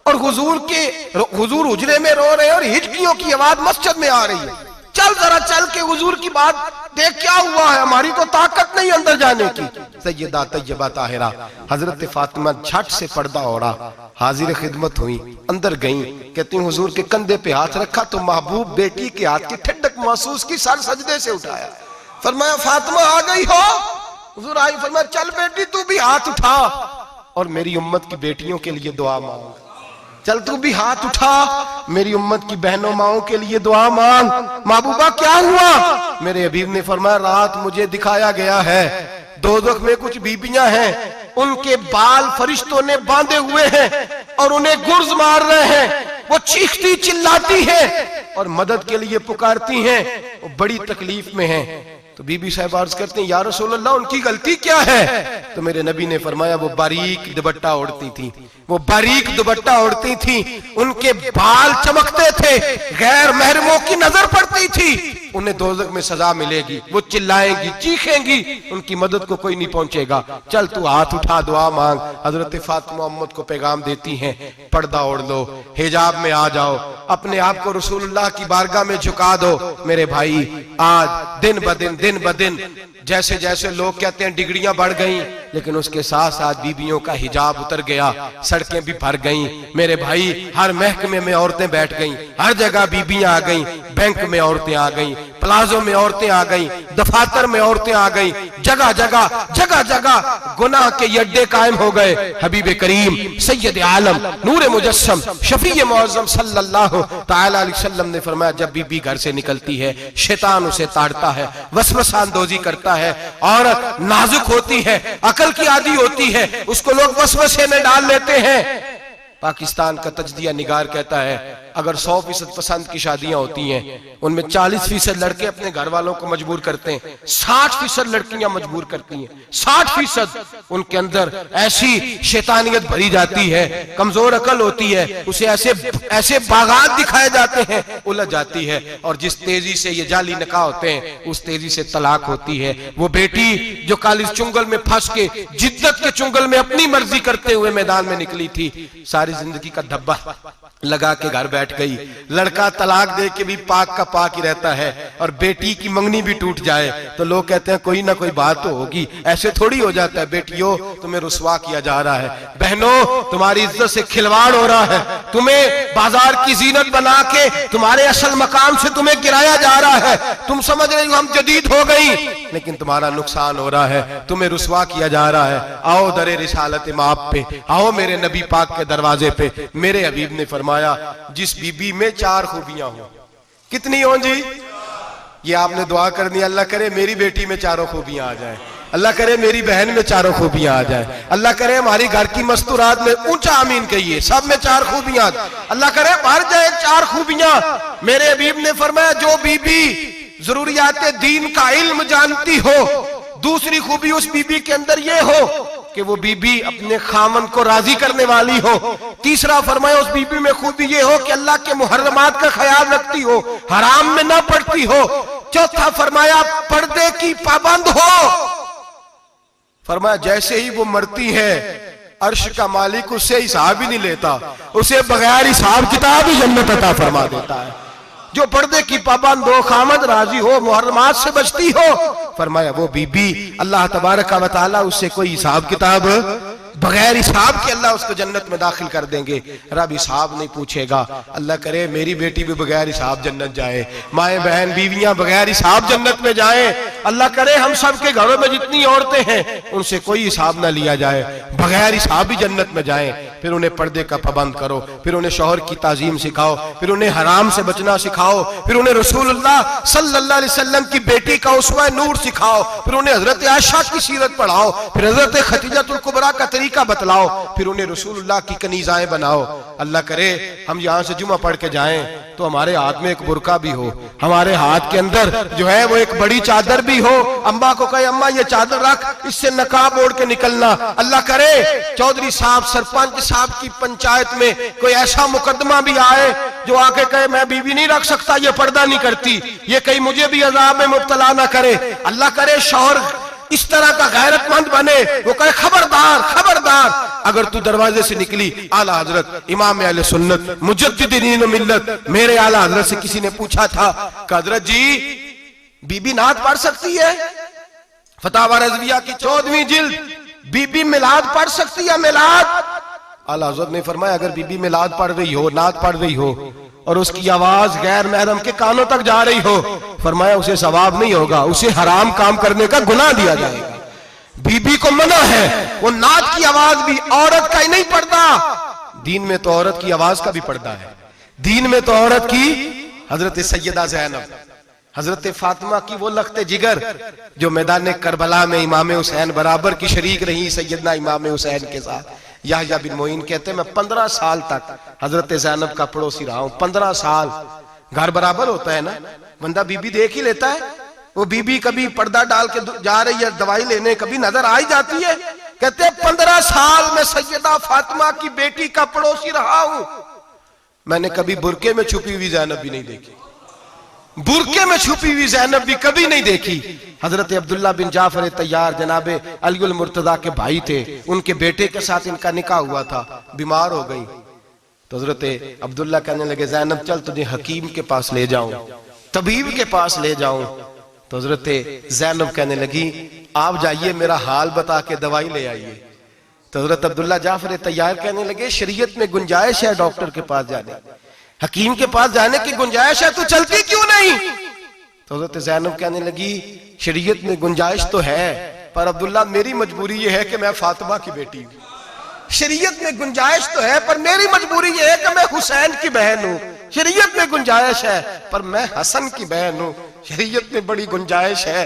और हुजूर हुजरे में रो रहे और हिचकियों की आवाज मस्जिद में आ रही है। चल जरा चल के हुजूर की बात देख क्या हुआ है, हमारी तो ताकत नहीं अंदर जाने की। सैयदा तैयबा ताहिरा हजरत फातिमा झट से पर्दा ओढ़ा, हाजिर खिदमत हुई, अंदर गई। कहती हुजूर के कंधे पे हाथ रखा तो महबूब बेटी के हाथ की ठंडक महसूस की, सर सजदे से उठाया। फरमाया फातिमा आ गई हो? हुजूर आई। फरमाया चल बेटी तू भी हाथ उठा और मेरी उम्मत की बेटियों के लिए दुआ मांग। चल तू भी हाथ उठा, मेरी उम्मत की बहनों माओं के लिए दुआ मांग। महबूबा क्या हुआ? मेरे हबीब ने फरमाया रात मुझे दिखाया गया है दोज़ख में कुछ बीबियां हैं, उनके बाल फरिश्तों ने बांधे हुए हैं और उन्हें गुर्ज मार रहे हैं। वो चीखती चिल्लाती हैं और मदद के लिए पुकारती हैं, वो बड़ी तकलीफ में हैं। तो बीबी साहब अर्ज करते हैं या रसूल अल्लाह उनकी गलती क्या है? तो मेरे नबी ने फरमाया वो बारीक दुपट्टा ओढ़ती थी, वो बारीक दुपट्टा ओढ़ती थी, उनके बाल चमकते थे, गैर महरमों की नजर पड़ती थी। उन्हें दोज़ख में सजा मिलेगी, वो चिल्लाएंगी चीखेंगी, उनकी मदद को कोई नहीं पहुंचेगा। चल तू हाथ उठा दुआ मांग। हजरत फातिमा उम्मत को पैगाम देती हैं पर्दा ओढ़ लो, हिजाब में आ जाओ, अपने आप को रसूलुल्लाह की बारगाह में झुका दो। मेरे भाई आज दिन ब दिन जैसे जैसे लोग कहते हैं डिग्रियां बढ़ गई, लेकिन उसके साथ साथ बीबियों का हिजाब उतर गया, सड़कें भी भर गईं। मेरे भाई हर महकमे में औरतें बैठ गईं, हर जगह बीबियां आ गईं, बैंक में औरतें आ गईं, प्लाजो में औरतें आ गईं, दफातर में औरतें आ गईं, जगह जगह गुनाह के अड्डे कायम हो गए। हबीब करीम सैयद आलम नूर मुजस्सम शफी मुअज्जम सल्लल्लाहु तआला अलैहि वसल्लम ने फरमाया जब बीबी घर से निकलती है शैतान उसे ताड़ता है, वसवसा अंदोजी करता है। औरत नाजुक होती है, अकल की आदी होती है, उसको लोग वसवसे में डाल लेते हैं। पाकिस्तान का तजदिया निगार कहता है अगर 100% पसंद की शादियां होती हैं उनमें 40% लड़के अपने घर वालों को मजबूर करते हैं, 60% लड़कियां मजबूर करती हैं। 60% उनके अंदर ऐसी शैतानियत भरी जाती है, कमजोर अकल होती है, उसे ऐसे बागात दिखाए जाते हैं, उलझ जाती है। और जिस तेजी से ये जाली निकाह होते हैं उस तेजी से तलाक होती है। वो बेटी जो काली चुंगल में फंस के जिद्दत के चुंगल में अपनी मर्जी करते हुए मैदान में निकली थी, सारी जिंदगी का धब्बा लगा के घर बैठ गई। लड़का तलाक दे के भी पाक का पाक ही रहता है, और बेटी की मंगनी भी टूट जाए तो लोग कहते हैं कोई ना कोई बात तो होगी। ऐसे थोड़ी हो जाता है। बेटियों तुम्हें रुसवा किया जा रहा है, बहनों तुम्हारी इज्जत से खिलवाड़ हो रहा है, तुम्हें बाजार की जीनत बना के तुम्हारे असल मकाम से तुम्हें गिराया जा रहा है। तुम समझ रहे हो हम जदीद हो गई, लेकिन तुम्हारा नुकसान हो रहा है, तुम्हें रुसवा किया जा रहा है। आओ दरे रिसालत माप पे, आओ मेरे नबी पाक के दरवाजे पे। मेरे हबीब ने फरमाया जिस बीबी में 4 खूबियां हो, कितनी हो जी? ये आपने दुआ करनी, अल्लाह करे मेरी बेटी में 4 खूबियां आ जाए, अल्लाह करे मेरी बहन में 4 खूबियां आ जाए, अल्लाह करे हमारी घर की मस्तूरात में ऊंचा आमीन कहिए सब में 4 खूबियां, अल्लाह करे भर जाए 4 खूबियां। मेरे हबीब ने फरमाया जो बीबी जरूरियात दीन का इल्म जानती हो, दूसरी खूबी उस बीबी के अंदर ये हो कि वो बीबी अपने खामन को राजी करने वाली हो। तीसरा फरमाया उस बीबी में खूबी ये हो कि अल्लाह के मुहर्रमात का ख्याल रखती हो, हराम में ना पड़ती हो। चौथा फरमाया पर्दे की पाबंद हो। फरमाया जैसे ही वो मरती है अर्श का मालिक उससे हिसाब ही नहीं लेता, उसे बगैर हिसाब किताब ही जन्नत अता फरमा देता है। जो पर्दे की पाबंद हो, खामद राजी हो, मुहर्रमात से बचती हो, फरमाया वो बीबी अल्लाह तबारक व तआला उससे कोई हिसाब किताब बगैर हिसाब के अल्लाह उसको जन्नत में दाखिल कर देंगे। रब हिसाब नहीं पूछेगा। अल्लाह करे मेरी बेटी भी बगैर हिसाब जन्नत जाए, माए बहन बीवियां बगैर हिसाब जन्नत में जाए। अल्लाह करे हम सब के घरों में जितनी औरतें हैं उनसे कोई हिसाब ना लिया जाए, बगैर हिसाब ही जन्नत में जाए। फिर उन्हें पर्दे का पाबंद करो, फिर उन्हें शौहर की ताजीम सिखाओ, फिर उन्हें हराम से बचना सिखाओ, फिर उन्हें रसूलुल्लाह सल्लल्लाहु अलैहि वसल्लम की बेटी का उस्वा नूर सिखाओ, फिर उन्हें हजरत आयशा की सीरत पढ़ाओ, फिर हजरत खदीजतुल कुबरा का तरीका बतलाओ, फिर उन्हें रसूलुल्लाह की कनीज़ाएं बनाओ। अल्लाह करे हम यहाँ से जुमा पढ़ के जाएं तो हमारे हाथ में एक बुरका भी हो, हमारे हाथ के अंदर जो है वो एक बड़ी चादर भी हो। अम्मा को कहे अम्मा ये चादर रख, इससे नकाब ओढ़ के निकलना। अल्लाह करे चौधरी साहब सरपंच साहब की पंचायत में कोई ऐसा मुकदमा भी आए जो आके कहे मैं बीवी नहीं रख सकता, ये पर्दा नहीं करती, ये कहीं मुझे भी अजाब में मुब्तला ना करे। अल्लाह करे शौहर इस तरह का गैरतमंद बने, वो कहे खबरदार खबरदार, अगर तू दरवाजे से निकली आला हजरत इमाम अहले सुन्नत मुजद्दिदीन मिल्लत मेरे आला हजरत से किसी ने पूछा था कि हजरत जी बीबी नात पढ़ सकती है? फतावा रज़विया की 14वीं जिल्द, बीबी मिलाद पढ़ सकती है? मिलाद आला हजरत ने फरमाया अगर बीबी मिलाद पढ़ रही हो, नात पढ़ रही हो और उसकी आवाज गैर महरम के कानों तक जा रही हो, फरमाया उसे सवाब नहीं होगा, उसे हराम काम करने का गुनाह दिया जाएगा। बीबी को मना है, वो नात की आवाज भी औरत का ही नहीं पढ़ता, दीन में तो औरत की आवाज का भी पर्दा है, दीन में तो औरत की हजरत सैयदा ज़ैनब, हजरत फातिमा की वो लख्ते जिगर जो मैदान करबला में इमाम हुसैन बराबर की शरीक रही सैयदना इमाम हुसैन के साथ। याह्या बिन मोइन कहते हैं मैं 15 साल तक हजरत ज़ैनब का पड़ोसी रहा हूं। 15 साल, घर बराबर होता है ना, बंदा बीबी देख ही लेता है। वो बीबी कभी पर्दा डाल के जा रही है दवाई लेने, कभी नजर आ ही जाती है। कहते हैं 15 साल में सैयदा फातिमा की बेटी का पड़ोसी रहा हूं, मैंने कभी बुरके में छुपी हुई ज़ैनब भी नहीं देखी, बुरके में छुपी हुई ज़ैनब भी कभी नहीं देखी। हजरत अब्दुल्ला बिन जाफर तैयार जनाबे अली उल मुर्तजा के भाई थे, उनके बेटे के साथ इनका निकाह हुआ था, बीमार हो गई तो हजरत अब्दुल्ला कहने लगे ज़ैनब चल तुझे हकीम के पास ले जाऊं, तबीब के पास ले जाऊं। तो हजरत ज़ैनब कहने लगी आप जाइए मेरा हाल बता के दवाई ले आइए। तो हजरत अब्दुल्ला जाफर तैयार कहने लगे शरीयत में गुंजाइश है डॉक्टर के पास जाने, हकीम के पास जाने की गुंजाइश है, तू चलती क्यों नहीं? तो हजरत ज़ैनब कहने लगी शरीयत में गुंजाइश तो है पर अब्दुल्ला मेरी मजबूरी ये है कि मैं फातिमा की बेटी हूं। शरीयत में गुंजाइश तो है पर मेरी मजबूरी ये है कि मैं हुसैन की बहन हूं। शरीयत में गुंजाइश है पर मैं हसन की बहन हूं। शरीयत में बड़ी गुंजाइश है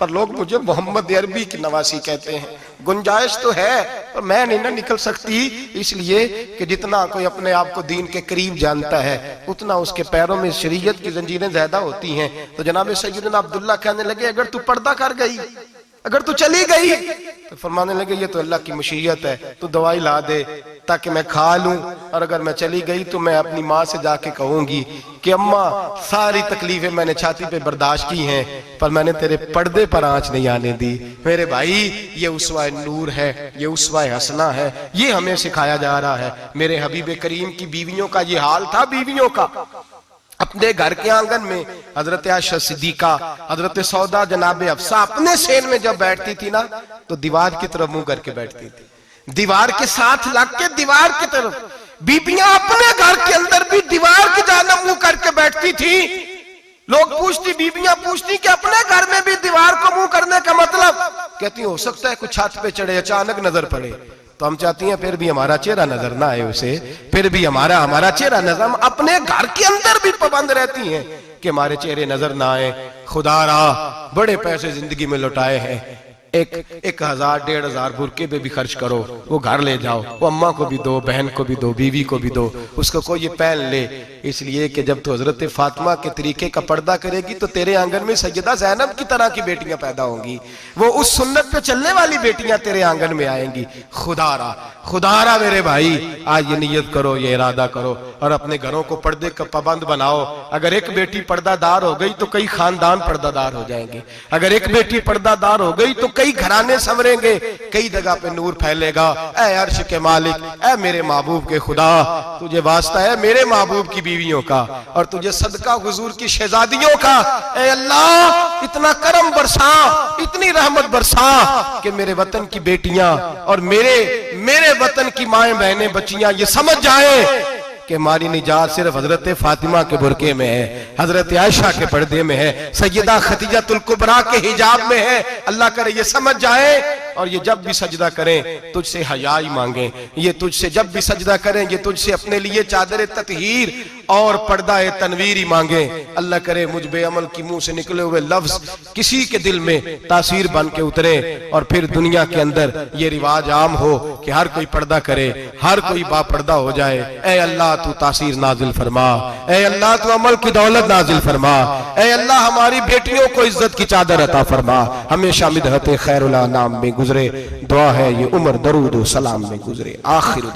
पर लोग मुझे मोहम्मद अरबी की नवासी कहते हैं। गुंजाइश तो है पर मैं नहीं ना निकल सकती, इसलिए कि जितना कोई अपने आप को दीन के करीब जानता है उतना उसके पैरों में शरीयत की जंजीरें ज्यादा होती हैं। तो जनाब सैयदना अब्दुल्ला कहने लगे अगर तू पर्दा कर गई, अगर तू चली गई, तो फरमाने लगे ये तो अल्लाह की मशीयत है, तू दवाई ला दे ताकि मैं खा लूं, और अगर मैं चली गई तो मैं अपनी माँ से जाके कहूंगी कि अम्मा सारी तकलीफें मैंने छाती पे बर्दाश्त की हैं पर मैंने तेरे पर्दे पर आंच नहीं आने दी। मेरे भाई ये उसवा नूर है, ये उसवा हसना है, ये हमें सिखाया जा रहा है। मेरे हबीब करीम की बीवियों का ये हाल था, बीवियों का अपने घर के आंगन में हजरत आयशा सिद्दीका, हजरत सौदा जनाब अफसा अपने सेन में जब बैठती थी ना तो दीवार की तरफ मुंह करके बैठती थी, दीवार के साथ लग के दीवार की तरफ। बीबियां अपने घर के अंदर भी दीवार की जानिब मुंह करके बैठती थी। लोग पूछती, बीबियां पूछती कि अपने घर में भी दीवार को मुंह करने का मतलब? कहती हो सकता है कुछ छत पे चढ़े अचानक नजर पड़े तो हम चाहती हैं फिर भी हमारा चेहरा नजर ना आए उसे, फिर भी हमारा चेहरा नजर, हम अपने घर के अंदर भी पाबंद रहती हैं कि हमारे चेहरे नजर ना आए। खुदारा बड़े पैसे जिंदगी में लुटाए हैं, 1000 1500 बुरके पे भी खर्च करो, वो घर ले जाओ, वो अम्मा को भी दो, बहन को भी दो, बीवी को भी दो, उसको कोई ये पहन ले। इसलिए कि जब तो हजरत फातिमा के तरीके का पर्दा करेगी तो तेरे आंगन में सैयदा ज़ैनब की तरह की बेटियां पैदा होंगी, वो उस सुन्नत पे चलने वाली बेटियां तेरे आंगन में आएंगी। खुदारा खुदारा मेरे भाई आज ये नियत करो, ये इरादा करो और अपने घरों को पर्दे का पाबंद बनाओ। अगर एक बेटी पर्दादार हो गई तो कई खानदान पर्दादार हो जाएंगे, अगर एक बेटी पर्दादार हो गई तो कई घराने संवरेंगे, कई जगह पे नूर फैलेगा। ऐ अर्श के मालिक, ऐ मेरे महबूब के खुदा, तुझे वास्ता है मेरे महबूब की बीवियों का और तुझे सदका हुजूर की शहजादियों का। ऐ अल्लाह इतना करम बरसा, इतनी रहमत बरसा कि मेरे वतन की बेटियां और मेरे वतन की माएं बहनें बच्चियां ये समझ जाएं कि हमारी निजात सिर्फ हजरत फातिमा के बुरके में है, हजरत आयशा के पर्दे में है, सैयदा खदीजतुल कुबरा के हिजाब में है। अल्लाह करे ये समझ जाए और ये जब भी सजदा करें तुझसे हयाई मांगे, ये तुझसे जब भी सजदा करें ये तुझसे अपने लिए चादर ततहीर और पर्दा तनवीर ही मांगे। अल्लाह करे मुझ बेअमल की मुंह से निकले हुए लफ्ज किसी के दिल में तासीर बन के उतरे और फिर दुनिया के अंदर ये रिवाज आम हो कि हर कोई पर्दा करे, हर कोई बापर्दा हो जाए। ऐ अल्लाह तू तासीर नाजिल फरमा, ऐ अल्लाह तू अमल की दौलत नाजिल फरमा, ऐ अल्लाह हमारी बेटियों को इज्जत की चादर अता फरमा। हमेशा मिदहत खैरुल अनाम में गुजरे, दुआ है ये उम्र दरूद व सलाम में गुजरे। आखिर